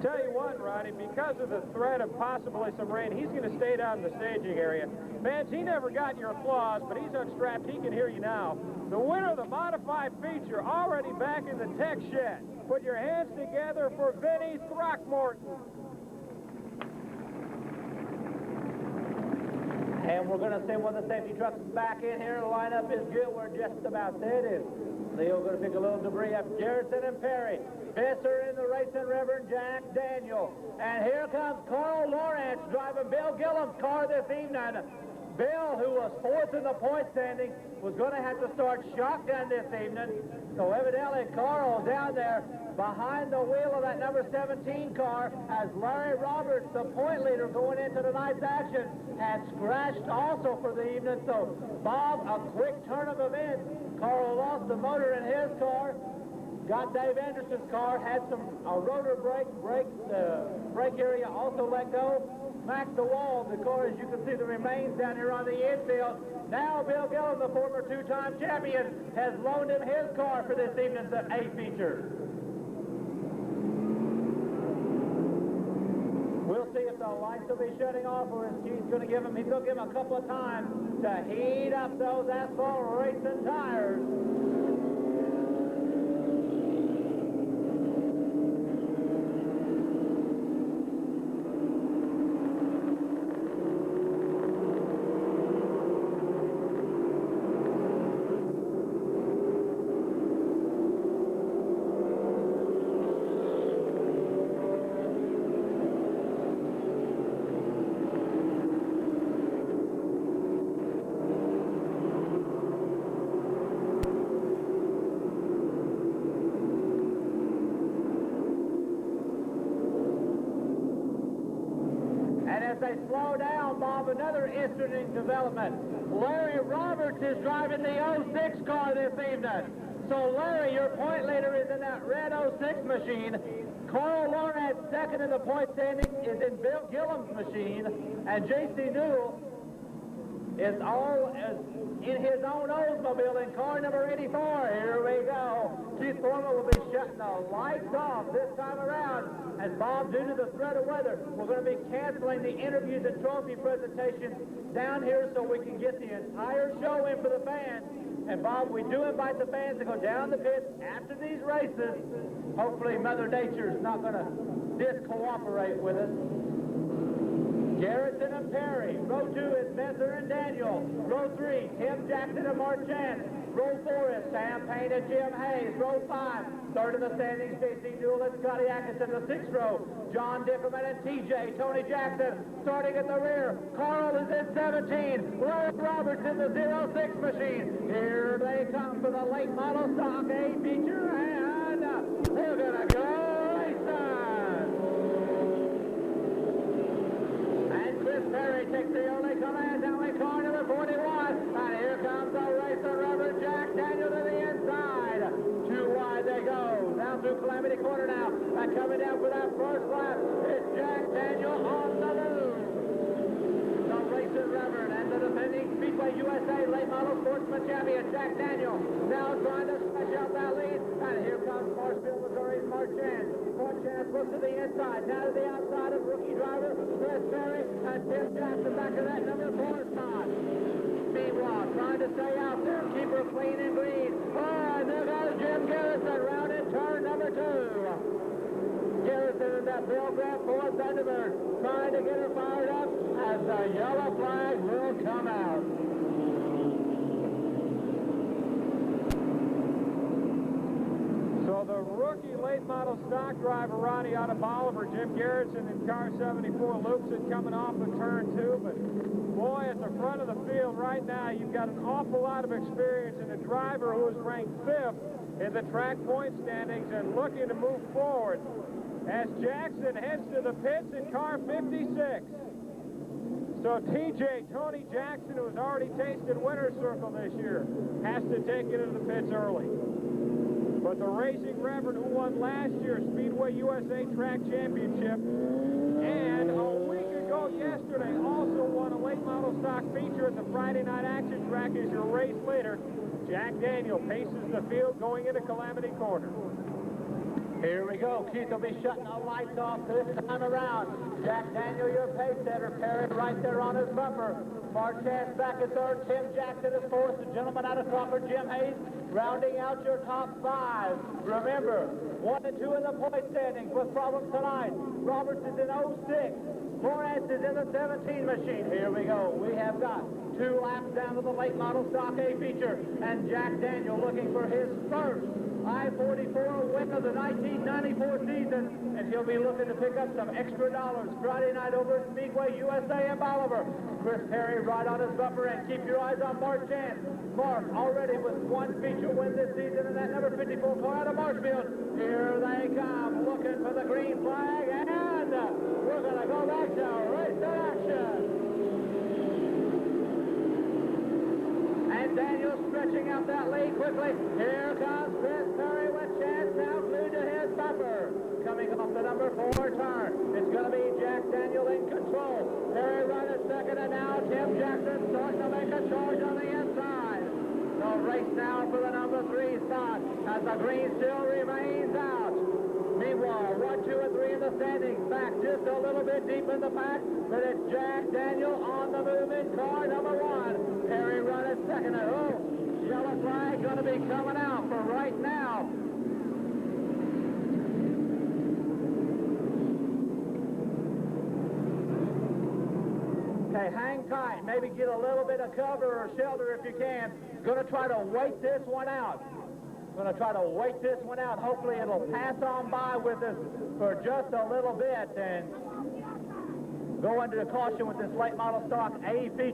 Speaker 1: Tell you what, Ronnie, because of the threat of possibly some rain, he's going to stay down in the staging area. Fans, he never got your applause, but he's unstrapped. He can hear you now. The winner of the modified feature already back in the tech shed. Put your hands together for Vinnie Throckmorton.
Speaker 2: And we're going to send one of the safety trucks back in here. The lineup is good. We're just about set. And Leo's going to pick a little debris up. Garrison and Perry. Besser in the racing Reverend Jack Daniel. And here comes Carl Lawrence driving Bill Gillum's car this evening. Bill, who was 4th in the point standing, was going to have to start shotgun this evening. So evidently Carl down there behind the wheel of that number 17 car as Larry Roberts, the point leader going into tonight's action, had scratched also for the evening. So Bob, a quick turn of events. Carl lost the motor in his car. Got Dave Anderson's car, had a rotor brake, the brake area also let go, smacked the wall of the car. As you can see, the remains down here on the infield. Now Bill Gillum, the former 2-time champion, has loaned him his car for this evening's A feature. We'll see if the lights will be shutting off, or is Keith going to give him, he's going to give him a couple of times to heat up those asphalt racing tires. They slow down, Bob. Another interesting development. Larry Roberts is driving the 06 car this evening. So Larry, your point leader, is in that red 06 machine. Carl Lawrence, second in the point standing, is in Bill Gillum's machine. And J.C. Newell is all in his own Oldsmobile in car number 84. Here we go. Keith Foreman will be shutting the lights off this time around. And Bob, due to the threat of weather, we're going to be canceling the interviews and trophy presentations down here so we can get the entire show in for the fans. And Bob, we do invite the fans to go down the pits after these races. Hopefully Mother Nature's not going to discooperate with us. Garrison and Perry. Row 2 is Messer and Daniel. Row 3, Tim Jackson and Marchand. Row 4 is Sam Payne and Jim Hayes. Row 5, third in the standings, J.C. Newell and Scotty Atkinson. The 6th row, John Dickerman and T.J. Tony Jackson. Starting at the rear, Carl is in 17. Lloyd Roberts in the 06 machine. Here they come for the late model stock A feature, and they're going to go racing. Chris Perry takes the only command down in car number 41. And here comes the racer, Reverend Jack Daniel to the inside. Too wide they go. Down through Calamity Corner now. And coming down for that first lap, it's Jack Daniel on the move. The racer, Reverend, and the defending Speedway USA late model sportsman champion, Jack Daniel, now trying to stretch out that lead. And here comes Marshfield, Missouri's Marchand. Marchand looks to the inside, now to the outside of rookie driver Chris Perry, and Tim Jackson back to that number 4 spot. Meanwhile, trying to stay out there, keep her clean and green. And there goes Jim Garrison round in turn number 2. Garrison in that Bill Grant Ford Thunderbird, trying to get her fired up as the yellow flag will come out.
Speaker 1: So the rookie late model stock driver, Ronnie, out of Bolivar, Jim Garrison in car 74, loops it coming off of turn 2. But boy, at the front of the field right now, you've got an awful lot of experience in a driver who is ranked 5th in the track point standings and looking to move forward as Jackson heads to the pits in car 56. So TJ, Tony Jackson, who has already tasted winner's circle this year, has to take it into the pits early. But the Racing Reverend, who won last year's Speedway USA Track Championship, and a week ago yesterday also won a late model stock feature at the Friday Night Action Track as your race leader, Jack Daniel paces the field going into Calamity Corner.
Speaker 2: Here we go. Keith will be shutting the lights off this time around. Jack Daniel, your pace setter. Perry right there on his bumper. Marchand back at third. Tim Jackson is fourth. The gentleman out of Crawford, Jim Hayes, rounding out your top 5. Remember, 1 and 2 in the point standings with problems tonight. Roberts is in 06. Morantz is in the 17 machine. Here we go. We have got 2 laps down to the late model stock A feature. And Jack Daniel looking for his first I-44 win of the 1994 season, and he'll be looking to pick up some extra dollars Friday night over at Speedway USA in Bolivar. Chris Perry right on his bumper, and keep your eyes on Marchand. Mark already with 1 feature win this season in that number 54 car out of Marshfield. Here they come, looking for the green flag, and we're going to go back to race to action. And Daniel stretching out that lead quickly. Here comes Chris Perry with chance now glued to his bumper. Coming off the number 4 turn. It's going to be Jack Daniel in control. Perry running second, and now Tim Jackson starting to make a charge on the inside. So race now for the number 3 spot as the green still remains out. Meanwhile, 1, 2, and 3 in the standings. Back just a little bit deep in the pack, but it's Jack Daniel on the move in car number 1. Perry running second. Oh, yellow flag going to be coming out for right now. Okay, hang tight. Maybe get a little bit of cover or shelter if you can. Going to try to wait this one out. Hopefully it'll pass on by with us for just a little bit and go under the caution with this late model stock A feature.